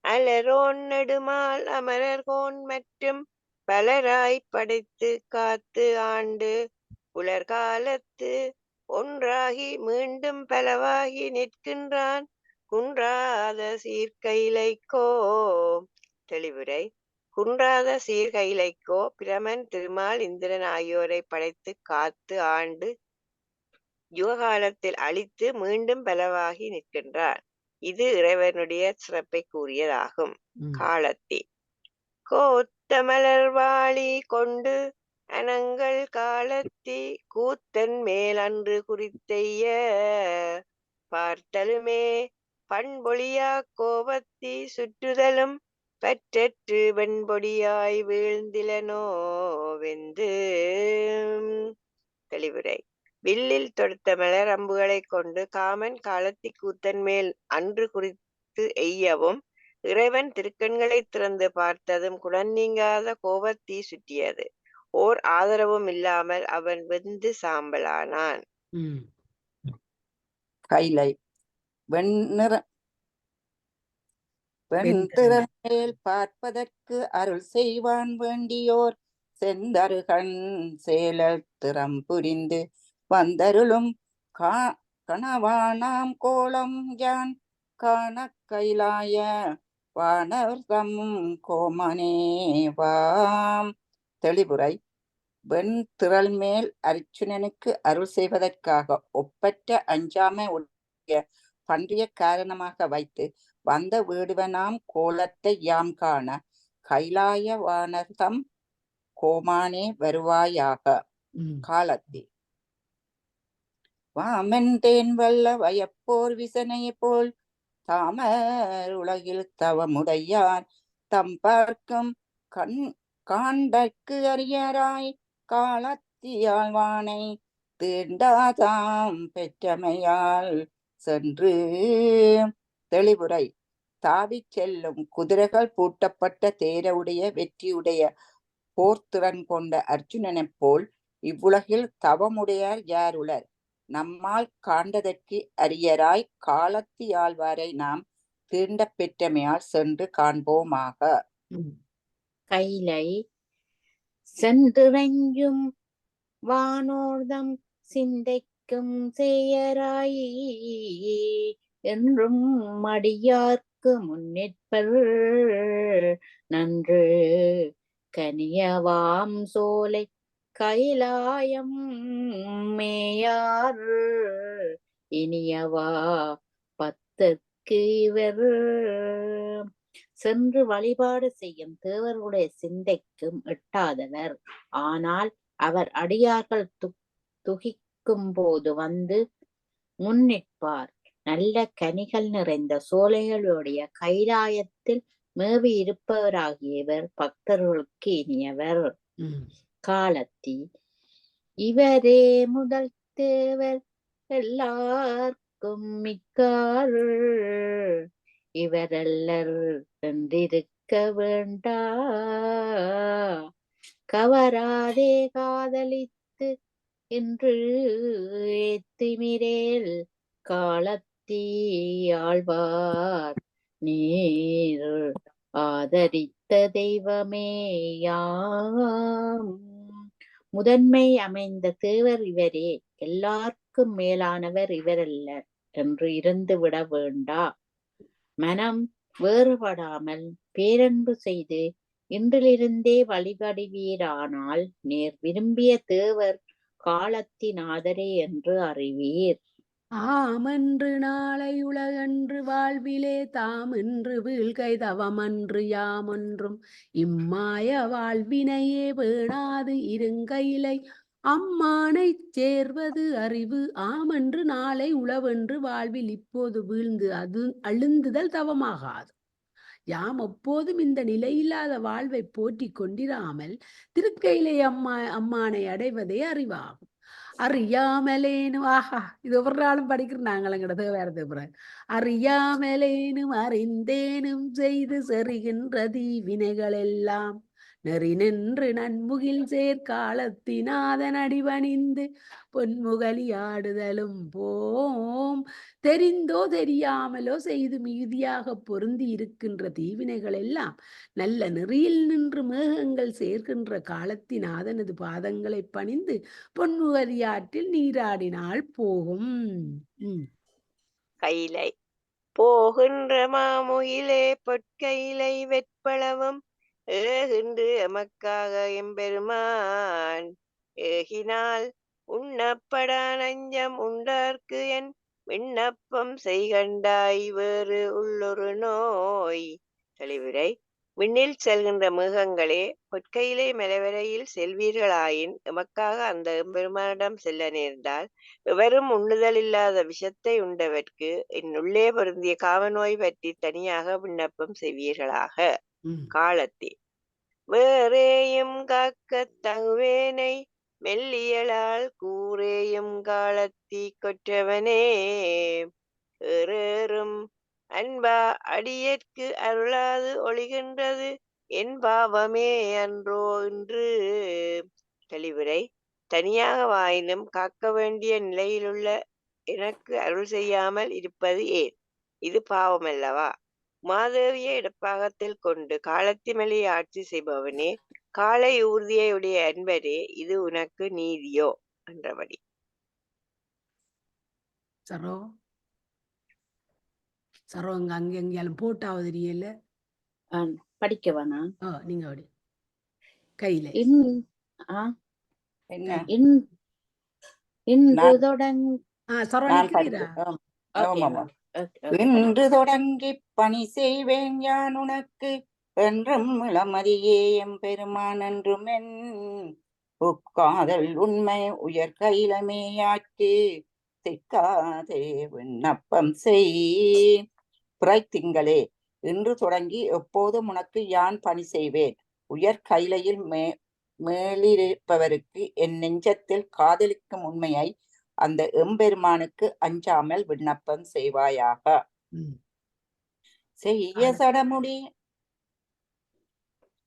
அலரோன் நெடுமால் அமரர்கோன் மற்றும் பலராய் படைத்து காத்து ஆண்டு புலர்காலத்து ஒன்றாகி மீண்டும் பலவாகி நிற்கின்றான் குன்றாத சீர்கைலைக்கோ. தெளிவுரை. குன்றாத சீர்கைலைக்கோ பிரமன் திருமால் இந்திரன் ஆகியோரை படைத்து காத்து ஆண்டு யுககாலத்தில் அழித்து மீண்டும் பலவாகி நிற்கின்றான். இது இறைவனுடைய சிறப்பை கூறியதாகும். காலத்தி. கோத்தமலர்வாளி கொண்டு அனங்கள் காலத்தி கூத்தன் மேல் அன்று குறித்தைய பார்த்தலுமே பண்பொழியா கோபத்தி சுற்றுதலும் பற்றற்று வெண்பொடியாய் வீழ்ந்திலனோ வெந்து. தெளிவுரை. வில்லில் தொடுத்த மலர் அம்புகளை கொண்டு காமன் காலத்தி கூத்தன் மேல் அன்று குறித்து எய்யவும் இறைவன் திருக்கண்களை திறந்து பார்த்ததும் குடன் நீங்காத கோபத்தீ சுற்றியது. ஓர் ஆதரவும் இல்லாமல் அவன் வெந்து சாம்பலானான். கைலை. வெண்திறமேல் பார்ப்பதற்கு அருள் செய்வான் வேண்டியோர் செந்தருகண் சேலல் திறம் புரிந்து வந்தருளும் கணவானாம் கோலம் யான் காண கைலாய வானவர்தம் கோமனேவாம். தெளிவுரை. வெண் திரள் மேல் அர்ச்சுனனுக்கு அருள் செய்வதற்காக ஒப்பற்ற அஞ்சாமை உடைய பன்றிய காரணமாக வைத்து வந்த வேடுவனாம் கோலத்தை யாம் காண கைலாய வானர்தம் கோமானே வருவாயாக. காலத்தி வாமென்றேன் வல்ல வயப்போர் விசனை போல் தாமர் உலகில் தவமுடையார் தம்பார்க்கும் காண்டற்கு அரியராய் காலத்தியாழ்வானை தீண்டாதாம் பெற்றமையால் சென்று. தெளிவுரை. தாவிச் செல்லும் குதிரைகள் பூட்டப்பட்ட தேருடைய வெற்றியுடைய போர்த்திறன் கொண்ட அர்ஜுனனைப் போல் இவ்வுலகில் தவமுடையார் யாருளர்? நம்மால் காண்டதற்கு அரியராய் காலத்தியாழ்வாரை நாம் தீண்டப் பெற்றமையால் சென்று காண்போமாக. கைலை சென்றிறைஞ்சும் வானோர்தம் சிந்தைக்கும் செய்யராய் என்றும் மடியார்க்கு முன்னிற்பர் நன்று கனியவாம் சோலை கைலாயம் மேயார் இனியவா பத்தற்கு இவர். சென்று வழிபாடு செய்யும் தேவர்களுடைய சிந்தைக்கும் எட்டாதவர். ஆனால் அவர் அடியார்கள் துகிக்கும் போது வந்து முன்னிற்பார். நல்ல கனிகள் நிறைந்த சோலைகளுடைய கைலாயத்தில் மேவி இருப்பவராகியவர் பக்தர்களுக்கு இனியவர். காலத்தி இவரே முதல் தேவர் எல்லார்க்கும் மிக்கார் இவரெல்லர் என்றிருக்க வேண்டா. கவராதே காதலித்து என்று ஏத்திமிரேல் காலத்தி ஆழ்வார் நீர் ஆதரித்த தெய்வமே யாம். முதன்மை அமைந்த தேவர் இவரே, எல்லாருக்கும் மேலானவர் இவரல்லர் என்று இருந்து விட வேண்டா. மனம் வேறுபடாமல் பேரன்பு செய்து இன்றிலிருந்தே வழிபடுவீரானால் நேர் விரும்பிய தேவர் காலத்தினாதரே என்று அறிவீர். ஆமென்று நாளை உலகன்று வாழ்விலே தாமென்று வீழ்கை தவமன்று யாமொன்றும் இம்மாய வாழ்வினையே வேணாது இருங்கையிலை அம்மானைச் சேர்வது அறிவு. ஆமென்று நாளை உளவென்று வாழ்வில் இப்போது வீழ்ந்து அது அழுந்துதல் தவமாகாது. யாம் எப்போதும் இந்த நிலையில்லாத வாழ்வை போற்றி கொண்டிராமல் திருக்கையிலே அம்மானை அடைவதே அறிவாகும். அறியாமலேனும் இது ஒவ்வொரு நாளும் படிக்கிறோம் நாங்கள் எங்கட தேவாரத்தை. அறியாமலேனும் அறிந்தேனும் செய்து செறுகின்ற தீவினைகள் எல்லாம் நெறி நின்று நன்முகில் சேர்க்காலத்தினாதன் அடிபணிந்து பொன்முகலி ஆடுதலும் போம். தெரிந்தோ தெரியாமலோ செய்து மிகுதியாக பொருந்தி இருக்கின்ற தீவினைகள் எல்லாம் நல்ல நெறியில் நின்று மேகங்கள் சேர்க்கின்ற காலத்தினாதனது பாதங்களை பணிந்து பொன்முகலியாற்றில் நீராடினால் போகும். கைலை போகின்ற மாமுகிலே பொற்கையிலை வெற்பளவும் ஏகின்று எமக்காக எம்பெருமான் ஏகினால் உண்ணப்படா நஞ்சம் உண்டார்க்கு என் விண்ணப்பம் செய்கண்டாய் வேறு உள்ளொரு நோய். தெளிவுரை. விண்ணில் செல்கின்ற மிருகங்களே, பொற்கையிலை மலைவரையில் செல்வீர்களாயின் எமக்காக அந்த எம்பெருமானிடம் செல்ல நேர்ந்தால் எவரும் உண்ணுதல் இல்லாத விஷத்தை உண்டவர்க்கு என்னுள்ளே பொருந்திய காமநோய் பற்றி தனியாக விண்ணப்பம் செய்வீர்களாக. காலத்தி வேறேயும் காக்கத் தகுவேனை மெல்லியலால் கூறேயும் காலத்தி கொற்றவனே ஏறேறும் அன்பா அடியேற்கு அருளாது ஒளிகின்றது என் பாவமே அன்றோ என்று. தெளிவுரை. தனியாக வாயினும் காக்க வேண்டிய நிலையிலுள்ள எனக்கு அருள் செய்யாமல் இருப்பது ஏன்? இது பாவமல்லவா? மாதேவியை இடப்பாகத்தில் கொண்டு காலத்திமலை ஆட்சி செய்பவனே, காலை ஊர்தியுடைய அன்பரே, இது உனக்கு நீதியோ என்றபடி. சரோ சரோ அங்க எங்கேயாலும் போட்டாவது தெரியல. படிக்கவானா? நீங்க அப்படி கையில இன்று தொடங்கி இன்று தொடங்கி பணி செய்வேன் யான் உனக்கு என்றும் இளமதியே எம்பெருமான் என்றுமென் உட்காதல் உண்மை உயர் கைலமேயாச்சு திக்காதே விண்ணப்பம் செய். பிறைத்திங்களே, இன்று தொடங்கி எப்போதும் உனக்கு யான் பணி செய்வேன். உயர் கைலையில் மேலிருப்பவருக்கு என் நெஞ்சத்தில் காதலிக்கும் உண்மையை அந்த எம்பெருமானுக்கு அஞ்சாமல் விண்ணப்பம் செய்வாயாக.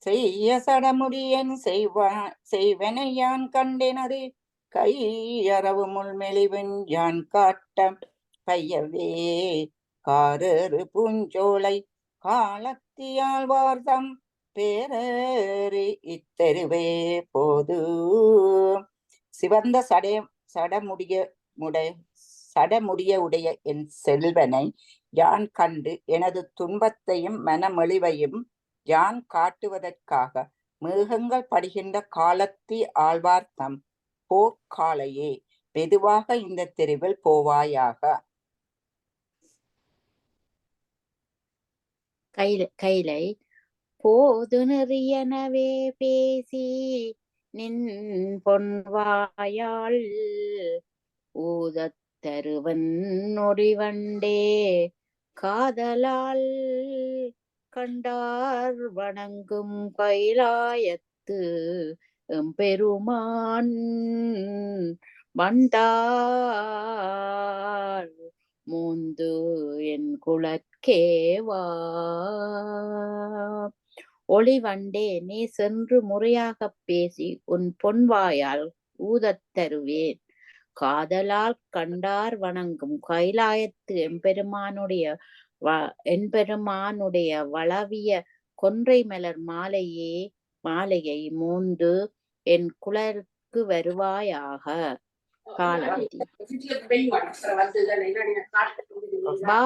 செய்ய சடமுடியன் செய்வனை யான் கண்டெனது கையறவு முள்மெளிவன் யான் காட்ட பையவே காரரு பூஞ்சோலை காலத்தியால் வார்த்தம் பேரரு இத்தருவே போது. சிவந்த சடமுடிய உடைய என் செல்வனை யான் கண்டு எனது துன்பத்தையும் மனமெளிவையும் யான் காட்டுவதற்காக மேகங்கள் படுகின்ற காலத்தி ஆழ்வார்த்தம் போர்க்காலையே மெதுவாக இந்த தெருவில் போவாயாக. கைலை போது நெறியனவே பேசி நின் பொன்வாயாள் ஊதத்தருவன் நொடிவண்டே காதலால் கண்டார் வணங்கும் கைலாயத்து எம்பெருமான் வந்தார் மூந்து என் குலற்கேவா. ஒளிவண்டே, நீ சென்று முறையாகப் பேசி உன் பொன்வாயால் ஊதத் தருவேன். காதலால் கண்டார் வணங்கும் கைலாயத்து எம்பெருமானுடைய வளவிய கொன்றை மலர் மாலையை மூந்து என் குலருக்கு வருவாயாக. காலத்தி வா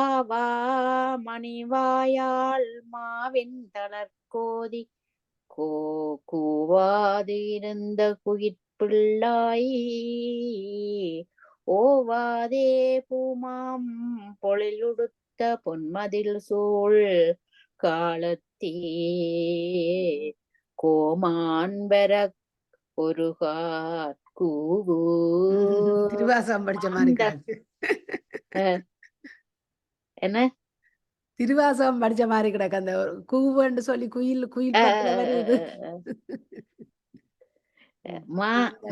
மணிவாயால் மாவின் தளர்கோதி கூவாது இருந்த குயிற்பிள்ளாய் ஓவாதே பூமாம் பொழிலுடுத்த பொன்மதில் சூழ் காலத்தே கோமான் பெற ஒருகார் கூவு. திருவாசகம் படிச்ச மாதிரி என்ன திருவாசகம் படிச்ச மாதிரி கிடக்கு அந்த கூவுன்னு சொல்லி குயில் வருது.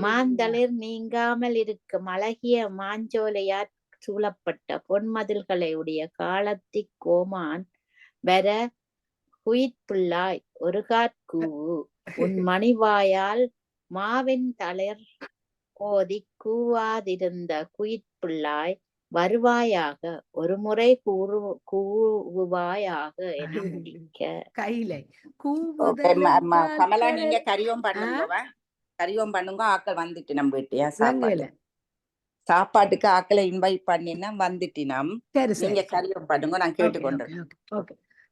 மாந்தளிர் நீங்காமல் இருக்கும் அழகிய மாஞ்சோலையாற் சூழப்பட்ட பொன்மதில்களை உடைய காலத்தி கோமான் வர குயிற்பிள்ளாய் ஒருகாற்கூவு உன் மணிவாயால் மாவின் தளிர் கோதி கூவாதிருந்த குயிற்பிள்ளாய் வருவாயாக ஒரு முறை கூவுவாயாக என முடிக்க. கையிலை கமலா, நீங்க கரியோம் பண்ணுங்க. ஆக்கள் வந்துட்டு நம்ம வீட்டையா சாப்பாட்டுக்கு ஆக்களை இன்வைட் பண்ணினா வந்துட்டினம். நீங்க கரியோம் பண்ணுங்க, நான் கேட்டுக்கொண்டு.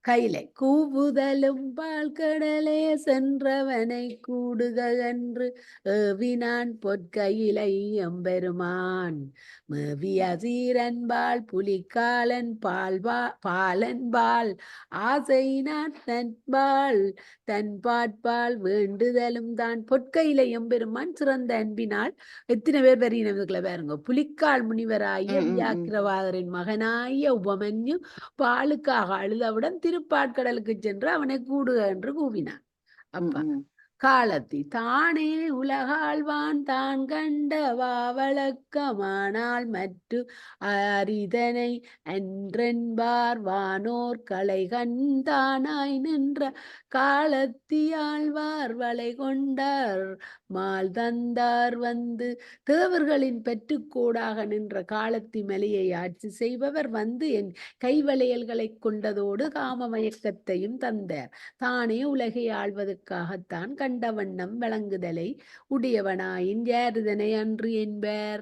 கையிலை கூவுதலும் பால்கடலே சென்றவனை கூடுக என்று ஏவினான் பொற்கையிலை எம்பெருமான் மேவிய சீரன்பால் புலிக்காலன் பாலன்பால் ஆசையினான் தன் பாட்பால் வேண்டுதலும் தான். பொற்கையிலை எம்பெருமான் சிறந்த அன்பினால் எத்தனை பேர் வரியினதுக்குள்ள பாருங்க. புலிக்கால் முனிவராகிய வியாக்கிரவாதரின் மகனாகிய உபமன்யு பாலுக்காக அழுதவுடன் திருப்பாட்கடலுக்கு சென்று அவனை கூடுக என்று கூவினான். அப்ப காலத்தி தானே உலகாழ்வான் தான் கண்ட வழக்கமானால் மற்ற அரிதனை அன்றென்பார் வானோர் களை கண்தானாய் நின்ற காலத்தி ஆழ்வார் வளை கொண்டார் மால் தந்தார் வந்து. தேவர்களின் பெற்றுக்கோடாக நின்ற காலத்தி மலையை ஆட்சி செய்பவர் வந்து என் கைவளையல்களை கொண்டதோடு காம மயக்கத்தையும் தந்தார். தானே உலகை ஆள்வதற்காகத்தான் கண்ட வண்ணம் விளங்குதலை உடையவனாயின் யாருதனை அன்று என்பார்.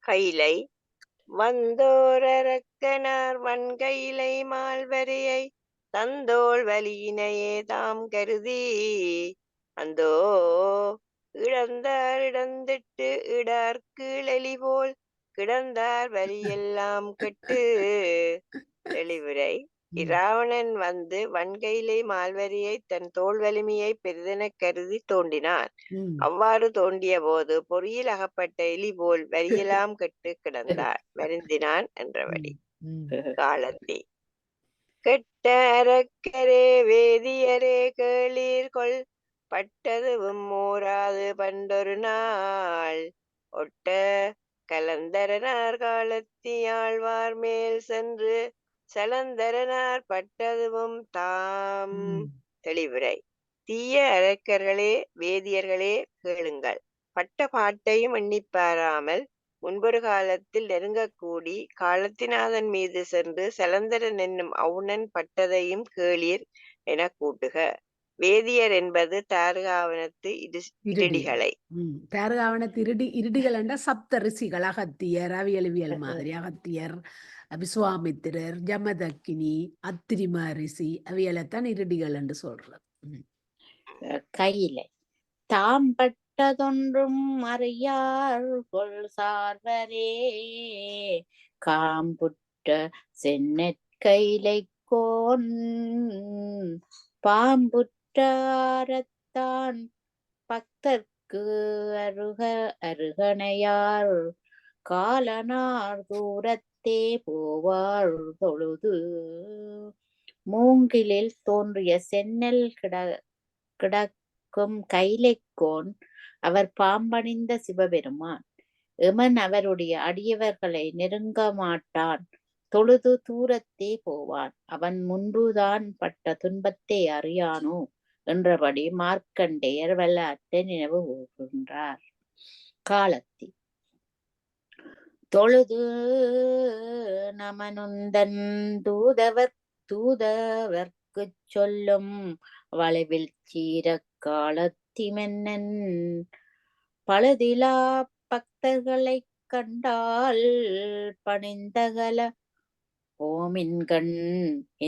கைலை வந்தோரக்கனார் வன்கையிலை மால்வரையை தந்தோள் வலியினையே தாம் கருதி அந்தோ இழந்தார் இடந்திட்டு இடார் கீழெலி போல் கிடந்தார் வலியெல்லாம் கெட்டு தெளிவுரை இராவணன் வந்து வன்கையிலே மால்வரியை தன் தோல் வலிமையை பெரிதெனக் கருதி தோண்டினான். அவ்வாறு தோண்டிய போது பொறியில் அகப்பட்ட எலி போல் வரியெல்லாம் கெட்டு கிடந்தார், வருந்தினான் என்றபடி. காலத்தி கெட்ட அரக்கரே வேதியரே கேளீர்கொள், பட்டதுவும் மூராது பண்டொரு நாள், ஒட்ட கலந்தரனார் காலத்தி ஆழ்வார் மேல் சென்று சலந்தரனார் பட்டதுவும் தாம். தெளிவுரை. தீய அரக்கர்களே வேதியர்களே கேளுங்கள், பட்ட பாட்டையும் எண்ணிப்பாராமல் முன்பொரு காலத்தில் நெருங்கக்கூடி காலத்திநாதன் மீது சென்று சலந்தரன் என்னும் அவுணன் பட்டதையும் கேளீர் என கூட்டுக. வேதியர் என்பது தாரகாவனத்து இருடிகளை. தாரகாவனத்து இருடிகள் என்ற சப்த ரிஷிகள், அகத்தியர் அவியலுவியல் மாதிரி அகத்தியர், விஸ்வாமித்திரர், ஜமதக்கினி, அத்திரி மகரிஷி அவியலைத்தான் இருடிகள் என்று சொல்றது. கையிலை தாம் பட்டதொன்றும் அறியார் கொள் சார்வரே, காம்புற்ற சென்னற்கைலைக்கோன் பாம்புற்றாரத்தான் பக்தர்க்கு அருகணையார், காலனார் தூரத்தே போவார் தொழுது. மூங்கிலில் தோன்றிய சென்னல் கிடக்கும் கைலைக்கோன் அவர் பாம்பணிந்த சிவபெருமான். எமன் அவருடைய அடியவர்களை நெருங்க மாட்டான், தொழுது தூரத்தே போவான். அவன் முன்புதான் பட்ட துன்பத்தை அறியானோ என்றபடி மார்க்கண்டேயர் வரலாற்றை நினைவு கூறுகின்றார். காலத்தி தொழுது நமனுந்தன் தூதவர்க்குச் சொல்லும் வளைவில் சீர காலத்தி மன்னன், பழுதிலா பக்தர்களைக் கண்டால் பணிந்தகல ஓமின்கண்,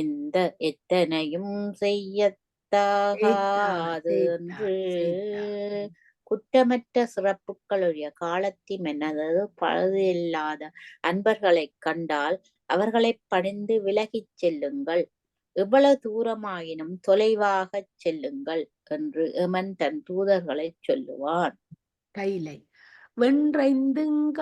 எந்த எத்தனையும் செய்யத்தாகாது என்று குற்றமற்ற சிறப்புகளுடைய காலத்தி மன்னது பழுதில்லாத அன்பர்களைக் கண்டால் அவர்களைப் பணிந்து விலகிச் செல்லுங்கள், எவ்வளவு தூரமாயினும் தொலைவாகச் செல்லுங்கள் என்று எமன் தன் தூதர்களைச் சொல்லுவான். கைலை வென்றைந்துங்காமாதி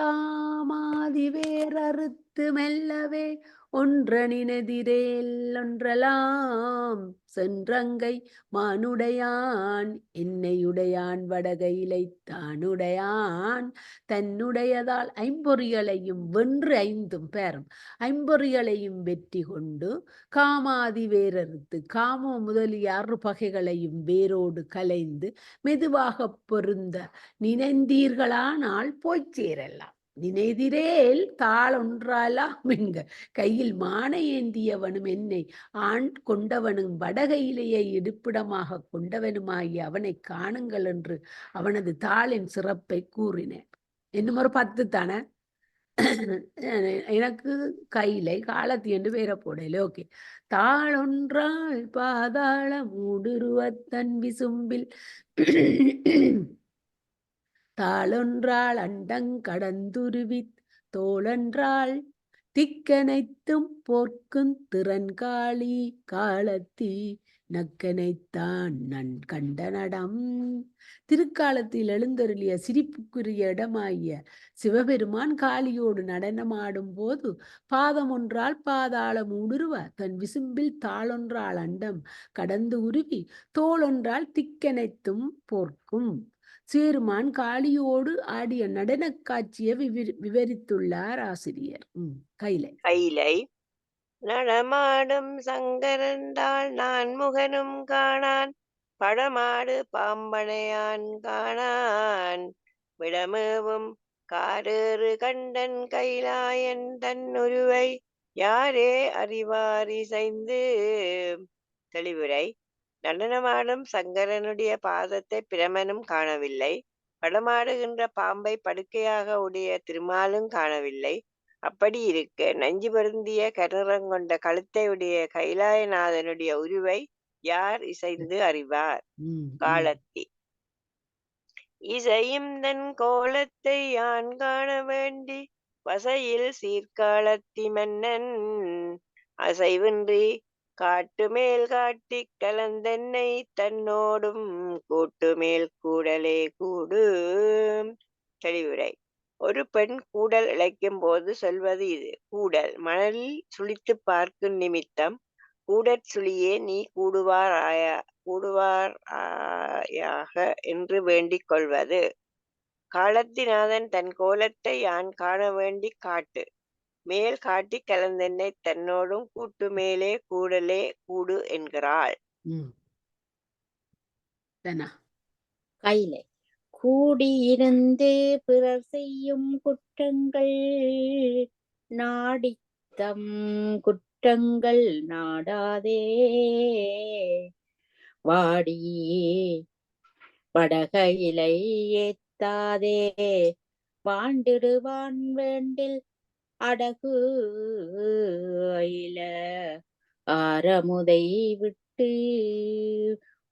வேறறுத்து மெல்லவே ஒன்றனினெதிரேல் ஒன்றலாம் சென்றங்கை மானுடையான், என்னையுடையான் வடகையிலை தானுடையான், தன்னுடையதால் ஐம்பொறிகளையும் வென்று ஐந்தும் பேரும் ஐம்பொறிகளையும் வெற்றி கொண்டு காமாதி வேறறுத்து காம முதலிய 6 பகைகளையும் வேரோடு கலைந்து மெதுவாக பொருந்த நினைந்தீர்களானால் போய்ச் சேரலாம். நினைதிரேல் தாளொன்றாலாம் என்க, கையில் மானை ஏந்தியவனும் என்னை ஆண் கொண்டவனும் வடகையிலேயே இருப்பிடமாக கொண்டவனுமாகி அவனை காணுங்கள் என்று அவனது தாளின் சிறப்பை கூறினேன். இன்னும் ஒரு 10 தானே எனக்கு கையிலை காலத்தி என்று பேர போடல. ஓகே. தாளொன்றால் பாதாள மூடுருவத்தன் விசும்பில் தாளொன்றால் அண்டங்கடந்துருவித் தோளொன்றால் திக்கனைத்தும் போர்க்குந் திறன்காளி, காலத்தி நக்கனைத்தான் நன் கண்ட நடம். திருக்காலத்தில் எழுந்தருளிய சிரிப்புக்குரிய இடமாகிய சிவபெருமான் காளியோடு நடனமாடும் போது பாதம் ஒன்றால் பாதாளம் ஊடுருவ தன் விசும்பில் தாளொன்றால் அண்டம் கடந்து உருவி தோளொன்றால் திக்கனைத்தும் போர்க்கும் சேருமான் காளியோடு ஆடிய நடன காட்சியை விவரித்துள்ளார் ஆசிரியர். கைலை நடமாடும் சங்கரந்தாள் நான் முகனும் காணான், படமாடு பாம்பனையான் காணான், விடமேவும் காரேறு கண்டன் கைலாயன் தன் உருவை யாரே அறிவாரிசைந்து. தெளிவுரை. நடனமாடும் சங்கரனுடைய பாதத்தை பிரமனும் காணவில்லை, படமாடுகின்ற பாம்பை படுக்கையாக உடைய திருமாலும் காணவில்லை. அப்படி இருக்க நஞ்சு பொருந்திய கருநிறங்கொண்ட கழுத்தை உடைய கைலாயநாதனுடைய உருவை யார் இசைந்து அறிவார்? காலத்தி இசையும் தன் கோலத்தை யான் காண வேண்டி வசையில் சீர்காலத்தி மன்னன், அசைவின்றி காட்டு மேல் காட்டி கலந்தென்னை தன்னோடும் கூட்டு மேல் கூடலே கூடு. தெளிவுரை. ஒரு பெண் கூடல் இழைக்கும் போது சொல்வது இது. கூடல் மணலில் சுழித்துப் பார்க்கும் நிமித்தம் கூடற் சுழியே நீ கூடுவாராயாக என்று வேண்டிக் கொள்வது. காலத்திநாதன் தன் கோலத்தை யான் காண வேண்டிக் காட்டு மேல் காட்டி கலந்தென்னை தன்னோடும் கூட்டு மேலே கூடலே கூடு என்கிறாள். கைலை. கூடியிருந்து பிறர் செய்யும் குற்றங்கள் நாடித்தம் குற்றங்கள் நாடாதே வாடி படகையிலை ஏத்தாதே வாண்டிடுவான் வேண்டில் அடகு அயில ஆரமுதை விட்டு.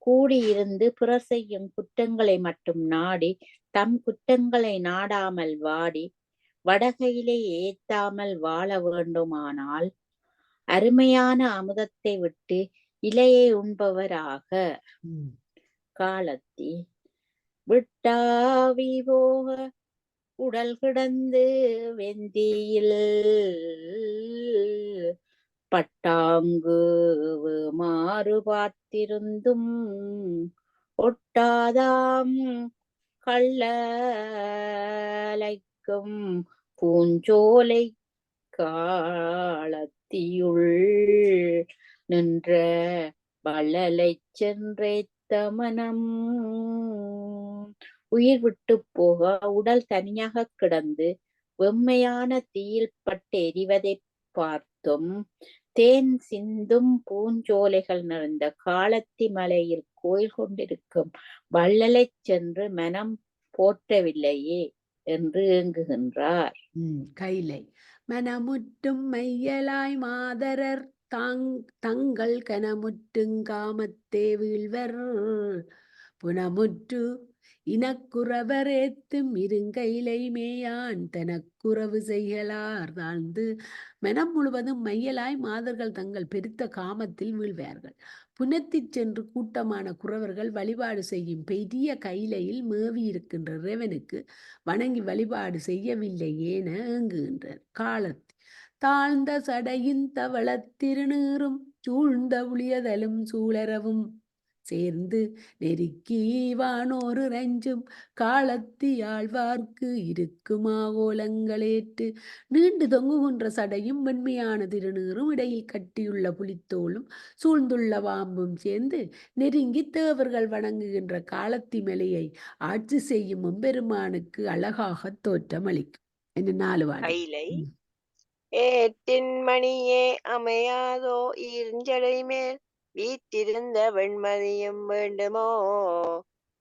கூடியிருந்து பிறர் செய்யும் குற்றங்களை மட்டும் நாடி தம் குற்றங்களை நாடாமல் வாடி வடகையிலே ஏத்தாமல் வாழ வேண்டுமானால் அருமையான அமுதத்தை விட்டு இலையை உண்பவராக. காலத்தி. விட்டாவி போக உடல் கிடந்து வெந்தியில் பட்டாங்கு மாறு பார்த்திருந்தும் ஒட்டாதாம் கள்ளலைக்கும் பூஞ்சோலை காலத்தியுள் நின்ற வள்ளலை சென்றேத்த மனம். உயிர் விட்டு போக உடல் தனியாக கிடந்து வெம்மையான தீயில் பட்டு எரிவதை பார்த்தும் தேன் சிந்தும் பூஞ்சோலைகள் நிறைந்த காலத்தி மலையில் கோயில் கொண்டிருக்கும் வள்ளலை சென்று மனம் போற்றவில்லையே என்று ஏங்குகின்றார். கைலை. மனமுற்றும் மையலாய் மாதரர் தங்கள் கனமுற்றுங்காமத்தே வீழ்வர் புனமுற்று இனக்குறவர் ஏத்தும் இருங்கைலை மேயான் தனக்குறவு செய்யலார் தாழ்ந்து. மனம் முழுவதும் மையலாய் மாதர்கள் தங்கள் பெருத்த காமத்தில் வீழ்வார்கள். புனத்திற் சென்று கூட்டமான குறவர்கள் வழிபாடு செய்யும் பெரிய கைலையில் மேவி இருக்கின்ற இறைவனுக்கு வணங்கி வழிபாடு செய்யவில்லையேன ஏங்குகின்றார். காலத்தி. தாழ்ந்த சடையின் தவளத் திருநீறும் சூழ்ந்த உளியதலும் சூழரவும் சேர்ந்து நெருக்கி வானோரு ரஞ்சும் காலத்தி ஆழ்வார்க்கு இருக்குமா கோலங்களேற்று. நீண்டு தொங்குகின்ற சடையும் வெண்மையான திருநீறும் இடையில் கட்டியுள்ள புலித்தோளும் சூழ்ந்துள்ள வாம்பும் சேர்ந்து நெருங்கி தேவர்கள் வணங்குகின்ற காலத்தி மலையை ஆட்சி செய்யும் எம்பெருமானுக்கு அழகாக தோற்றமளிக்கும். என்ன 4 வாடி. கைலை. ஏற்றின் மணியே அமையாதோ ஈர்ஞ்சடை மேல் வீற்றிருந்த வெண்மதியும் வேண்டுமோ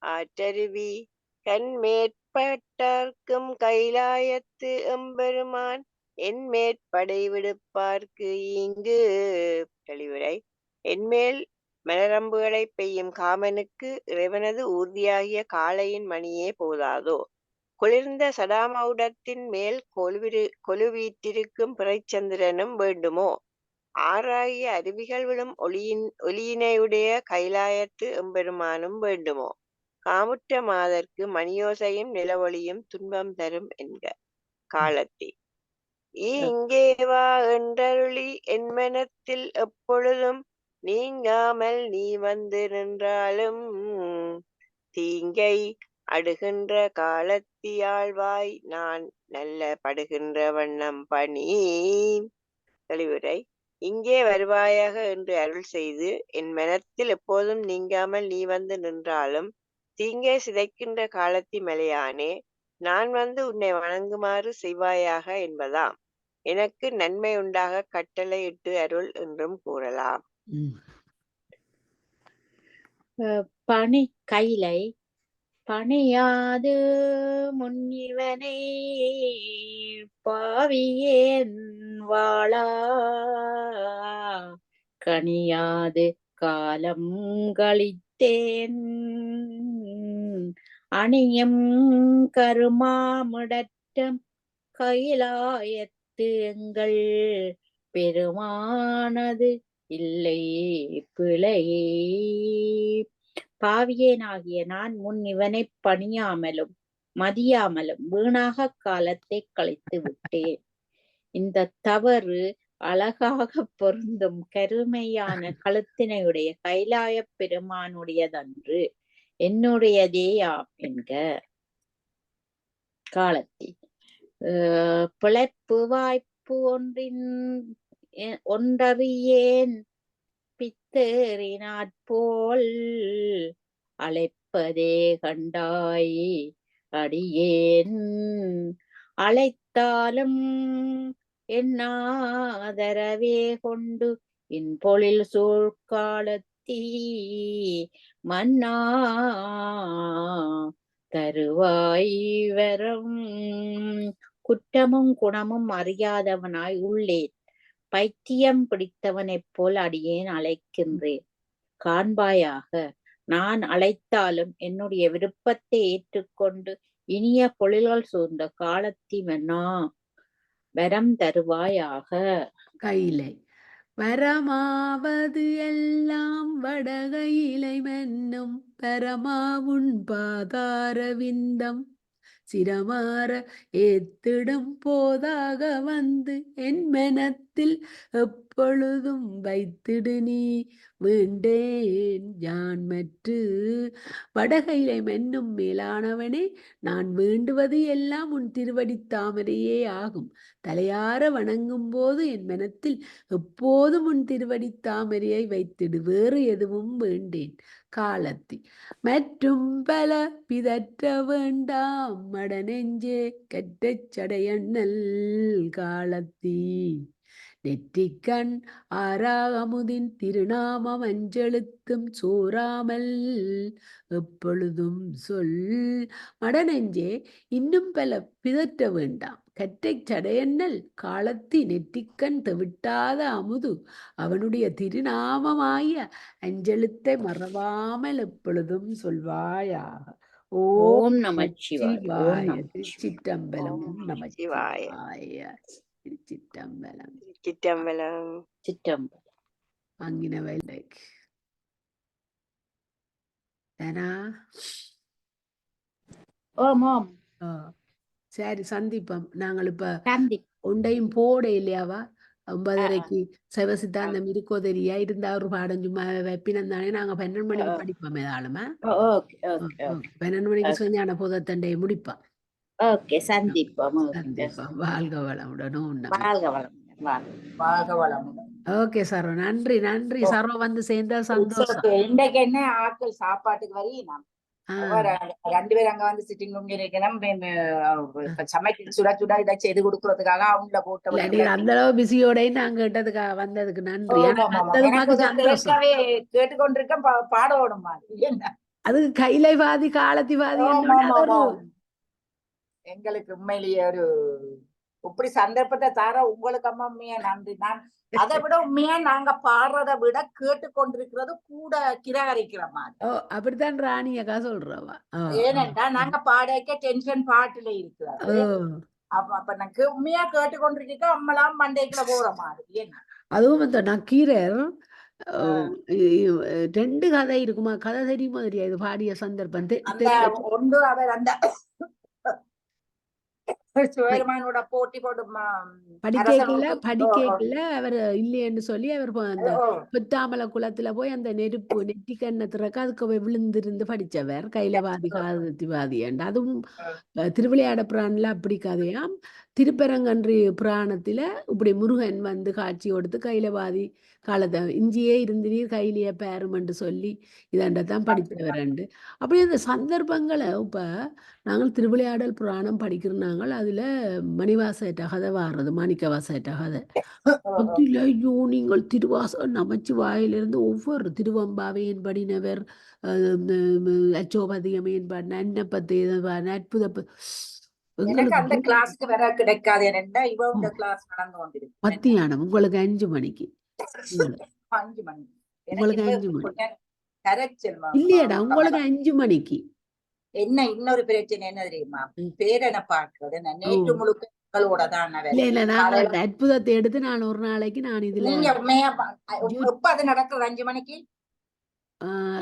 ஆற்றருவி கண்மேற்பட்டார்க்கும் கைலாயத்து எம்பெருமான் என் மேற்படை விடுப்பார்க்கு ஈங்கு. தெளிவுரை. என்மேல் மலரம்புகளை பெய்யும் காமனுக்கு இறைவனது ஊர்தியாகிய காளையின் மணியே போதாதோ. குளிர்ந்த சடாமகுடத்தின் மேல் கொலுவீற்றிருக்கும் பிறைச்சந்திரனும் வேண்டுமோ. ஆறாகிய அருவிகள் விழும் ஒளியினையுடைய கைலாயத்து எம்பெருமானும் வேண்டுமோ. காமுற்ற மாதர்க்கு மணியோசையும் நிலவொளியும் துன்பம் தரும் என்க. காலத்தி. இங்கே வா என்றருளி என் மனத்தில் எப்பொழுதும் நீங்காமல் நீ வந்து நின்றாலும் தீங்கை அடுகின்ற காலத்தியாழ்வாய் நான் நல்ல படுகின்ற வண்ணம் பணி. தெளிவுரை. இங்கே வருவாயாக என்று அருள் செய்து என் மனத்தில் எப்போதும் நீங்காமல் நீ வந்து நின்றாலும் தீங்கை சிதைக்கின்ற காலத்தி மலையானே நான் வந்து உன்னை வணங்குமாறு செய்வாயாக என்பதாம். எனக்கு நன்மை உண்டாக கட்டளை இட்டு அருள் என்றும் கூறலாம். பணி. கைலை. பணியாது முன்னிவனை பாவியேன் வாழா கணியாது காலம் கழித்தேன் அணியும் கருமாமிடற்றம் கைலாயத்து எங்கள் பெருமானது இல்லை பிழையே. பாவியேனாகிய நான் முன் இவனைப் பணியாமலும் மதியாமலும் வீணாக காலத்தை கழித்து விட்டேன். இந்த தவறு அழகாக பொருந்தும் கருமையான கழுத்தினையுடைய கைலாயப் பெருமானுடையதன்று, என்னுடையதேயாம் என்க. காலத்தி பிழைப்பு வாய்ப்பு ஒன்றறியேன் பித்தேறினாற்போல் அழைப்பதே கண்டாய் அடியேன். அழைத்தாலும் என்னாதரவே கொண்டு இன்பொழில் சூழ்காலத்தீ மன்னா தருவாய் வரம். குற்றமும் குணமும் அறியாதவனாய் உள்ளேன், பைத்தியம் பிடித்தவனைப் போல் அடியேன் அழைக்கின்றேன். காண்பாயாக, நான் அழைத்தாலும் என்னுடைய விருப்பத்தை ஏற்றுக்கொண்டு இனிய பொழில்கள் சூழ்ந்த காலத்தி மன்னா வரம் தருவாயாக. கையிலை வரமாவது எல்லாம் வடகையிலை மென்னும் பரமாவுன் பாதார விந்தம் சிரமாற ஏத்திடும் போதாக வந்து என் மனத்தில் எப்பொழுதும் வைத்திடு நீ வேண்டேன் யான் மற்று. வடகையிலை மென்னும் மேலானவனே, நான் வேண்டுவது எல்லாம் உன் திருவடி தாமரையே ஆகும். தலையார வணங்கும் போது என் மனத்தில் எப்போதும் உன் திருவடி தாமரையை வைத்திடு, வேறு எதுவும் வேண்டேன். காலத்தி மற்றும் பல பிதற்ற வேண்டாம் மடநெஞ்சே கற்றச் சடையண்ணல் காலத்தி. நெற்றிக்கண் ஆறாகமுதின் திருநாமம் அஞ்செழுத்தும் சோராமல் எப்பொழுதும் சொல். மடநெஞ்சே, இன்னும் பல பிதற்ற வேண்டாம், கற்றைச் சடையண்ணல் காலத்தி. நெற்றிக்கண் தெவிட்டாத அமுது அவனுடைய திருநாமமாய அஞ்செழுத்தை மறவாமல் எப்பொழுதும் சொல்வாயாக. ஓம் நமச்சிவாய. ஓம் சிவாய. நமச்சிவாய. திருச்சிற்றம்பலம். ஓம் நமச்சிவாய. சிவாய. திருச்சிற்றம்பலம். சிற்றம்பலம். சிற்றம்பலம். அங்கினவை லைக் தானா. ஓம் ஓம். சரி, சந்திப்போம். நாங்கள் இப்ப காந்தி ஒண்டையும் போட இல்லையாவா 9:30க்கு சைவ சித்தாந்தம் இருக்கோ தெரியா, இருந்தா ஒரு பாடம் சும்மா வைப்பினம் தானே. நாங்க 12 மணிக்கு படிப்போம் ஏதாளுமா. ஓகே ஓகே ஓகே 12 மணிக்கு சொஞ்ஞான போதத்தண்டை முடிப்போம். ஓகே. சந்திப்போம். சந்திப்போம். வாழ்க வளமுடனும். வாழ்க வளமுடன். வாழ்க வளமுடன். ஓகே சரோ, நன்றி நன்றி சரோ, வந்து சேர்ந்த சந்தோஷம். இன்றைக்கு என்ன ஆட்கள் சாப்பாட்டுக்கு வரி நாம் ரெண்டு பேரும் அங்க வந்து சிட்டிங் ரூம் இருக்கணும். சமைக்க சுட சுட இதை செய்து கொடுக்கறதுக்காக அவங்கள போட்டு அந்த அளவு பிஸியோட நாங்க கேட்டதுக்காக வந்ததுக்கு நன்றி. கேட்கவே கேட்டுக்கொண்டிருக்க பாடணும் என்ன அதுக்கு கைலைவாதி காலத்திவாதி எங்களுக்கு உண்மையிலேயே ஒரு இப்படி சந்தர்ப்பத்தை தர உங்களுக்கு அம்மா உண்மையா நன்றி. நான் அதை விட உண்மையா நாங்க பாடுறதை விட கேட்டுக்கொண்டிருக்கிறது கூட கிரகரிக்கிற மாதிரி. அப்படித்தான் ராணி அக்கா சொல்றவா. ஏனென்றா நாங்க பாடக்க டென்ஷன் பாட்டுல இருக்கிறது. அப்ப எனக்கு உண்மையா கேட்டுக்கொண்டிருக்க அம்மலாம் மண்டைக்குள்ள போற மாதிரி. என்ன அதுவும் இந்த நக்கீரர் 2 கதை இருக்குமா, கதை தெரியுமா தெரியாது பாடிய சந்தர்ப்பம். ஒன்று அவர் அந்த போட்டி போட்டு படிக்கல அவர் இல்லையன்னு சொல்லி அவர் அந்த புத்தாமல குளத்துல போய் அந்த நெருப்பு நெட்டி கண்ணத்துறக்க அதுக்கு விழுந்திருந்து படிச்சவர் கைலவாதி காலத்திவாதி. அதுவும் திருவிளையாட புராணத்துல அப்படி கதையாம். திருப்பரங்கன்றி புராணத்துல இப்படி முருகன் வந்து காட்சி கொடுத்து கைலவாதி காலத்தை இஞ்சியே இருந்து நீர் கையிலேயே பேருமென்று சொல்லி இதாண்டத்தான் படித்தவர். அப்படி அந்த சந்தர்ப்பங்களை இப்ப நாங்கள் திருவிளையாடல் புராணம் படிக்கிறோம். அதுல மணிவாசட்ட கதை வாடுறது, மாணிக்கவாசட்ட கதை. ஐயோ, நீங்கள் திருவாசகம் நமச்சிவாயிலிருந்து ஒவ்வொரு திருவம்பாவையின் படினவர், அச்சோபதியமையின் பாடின அன்னப்பத்து அற்புத அந்த கிளாஸ்க்கு வர கிடைக்காது. மத்தியானம் உங்களுக்கு 5 மணிக்கு. 5 மணி உங்களுக்கு 5 மணி இல்லையாடா, உங்களுக்கு 5 மணிக்கு. என்ன இன்னொரு பிரச்சனை என்ன தெரியுமா, பேரனை பார்க்கறது. நேற்று முழுக்க மக்களோட தான் இல்ல இல்ல நான் காலையில அந்த அற்புதத்தை எடுத்து நான் ஒரு நாளைக்கு நான் இதுல நீங்க எப்ப அது நடக்குது 5 மணிக்கு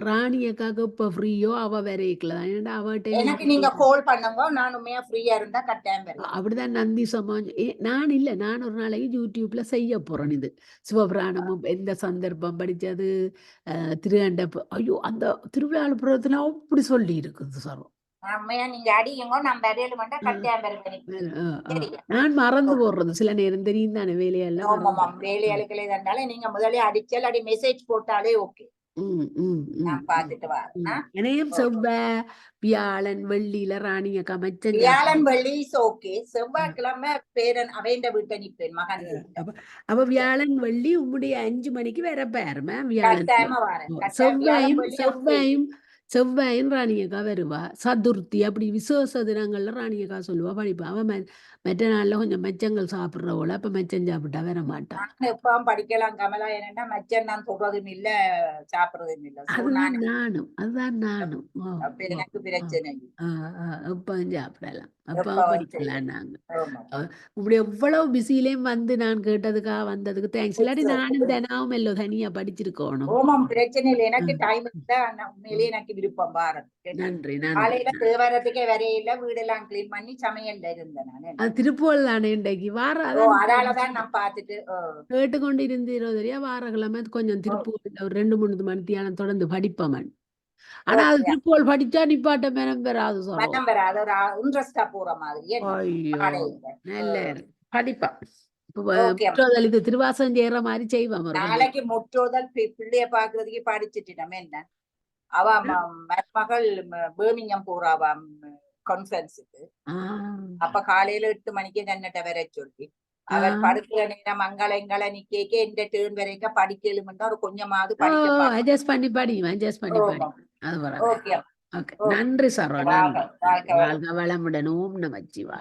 ராணி அக்காக்கு இப்ப ஃப்ரீயோ அவ வரைக்கல அவட்ட எனக்கு நீங்க கால் பண்ணுங்க நான் உண்மையா ஃப்ரீயா இருந்தா கட்டாயம் வருவேன். அப்படிதான் நந்தி சமாஜம் நான் ஒரு நாளைக்கு யூடியூப்ல செய்ய போறேன் இது சிவபுராணமும் எந்த சந்தர்ப்பம் படிச்சது திருகண்ட ஐயோ அந்த திருவிழாப்புறத்துல அப்படி சொல்லி இருக்குது சார் உண்மையா நீங்க அடியுங்க நான் வரையில மட்டும் கட்டாயம் வருவேன். நான் மறந்து போடுறது சில நேரம் தெரியும் தானே வேலையெல்லாம் வேலையாளுகளே இருந்தாலும் நீங்க முதலே அடிச்சால் அடி மெசேஜ் போட்டாலே ஓகே நான் பாத்துட்டு வரேன். இணையம் செவ்வாய் வியாழன் வெள்ளியில ராணி அக்கா மச்சன் வியாழன் வெள்ளி ஓகே செவ்வாய்க்கிழமை பேரன் அவைண்ட வீட்டை நிப்பேன் மகன் அப்ப வியாழன் வெள்ளி உங்களுடைய 5 மணிக்கு வேற பேருமே கட்டாயமா வரேன். செவ்வாயும் ராணியக்கா வருவா சதுர்த்தி அப்படி விசேஷ தினங்கள்ல ராணியக்கா சொல்லுவா படிப்பா அவன் மற்ற நாள்ல கொஞ்சம் மெச்சங்கள் சாப்பிடுறவோல அப்ப மெச்சம் சாப்பிட்டா வர மாட்டான். எப்பவும் படிக்கலாம் கமலா என்னன்னா மெச்சம் நான் சொல்றதும் இல்ல சாப்பிடுறதும் இல்ல அதுதான் நானும் அப்ப எனக்கு பிரச்சனை எப்பவும் சாப்பிடலாம் அப்பவும் படிக்கலாம் நாங்க இப்படி எவ்வளவு பிஸிலையும் வந்து நான் கேட்டதுக்காக வந்ததுக்கு தேங்க்ஸ். இல்லாட்டி நானும் தினமும் எல்லோ தனியா படிச்சிருக்கணும். ஓமாம் பிரச்சனை இல்லை எனக்கு டைம் இருந்தா உண்மையிலேயே எனக்கு விருப்பம் பாரத் நன்றி காலையில தேவாரத்துக்கே வரையில வீடெல்லாம் கிளீன் பண்ணி சமையல்ல இருந்தேன் நான் திருப்பூர் தானே இன்றைக்கு வார அதனாலதான் நான் பாத்துட்டு கேட்டுக்கொண்டு இருந்தீரோதரியா வாரக்கிழமை கொஞ்சம் திருப்பூர் ஒரு 2-3 மணித்தியானம் தொடர்ந்து படிப்பவன். ஆனா அது திருப்பூர் படிச்சா நிப்பாட்ட மேனம் வராது வராது ஒரு இன்ட்ரெஸ்டா போற மாதிரி நல்ல படிப்பா இது திருவாசகம் செய்யற மாதிரி செய்வாங்க. நாளைக்கு முற்றோதல் பிள்ளைய பாக்குறதுக்கு படிச்சுட்டோம் என்ன அவ மகள் பேர்மிங்கம் போறாவா கான்ஃபரன்ஸுக்கு அப்ப காலையில 8 மணிக்கு தன்னிட்ட வர சொல்லி அவர் படுக்கிற நேரம் மங்கள நிக்க எந்த டேர்ன் வரைக்கும் படிக்கலும்னா ஒரு கொஞ்சமாவது நன்றி சார். வாழ்க வளமுடன். ஓம் நமச்சிவாய.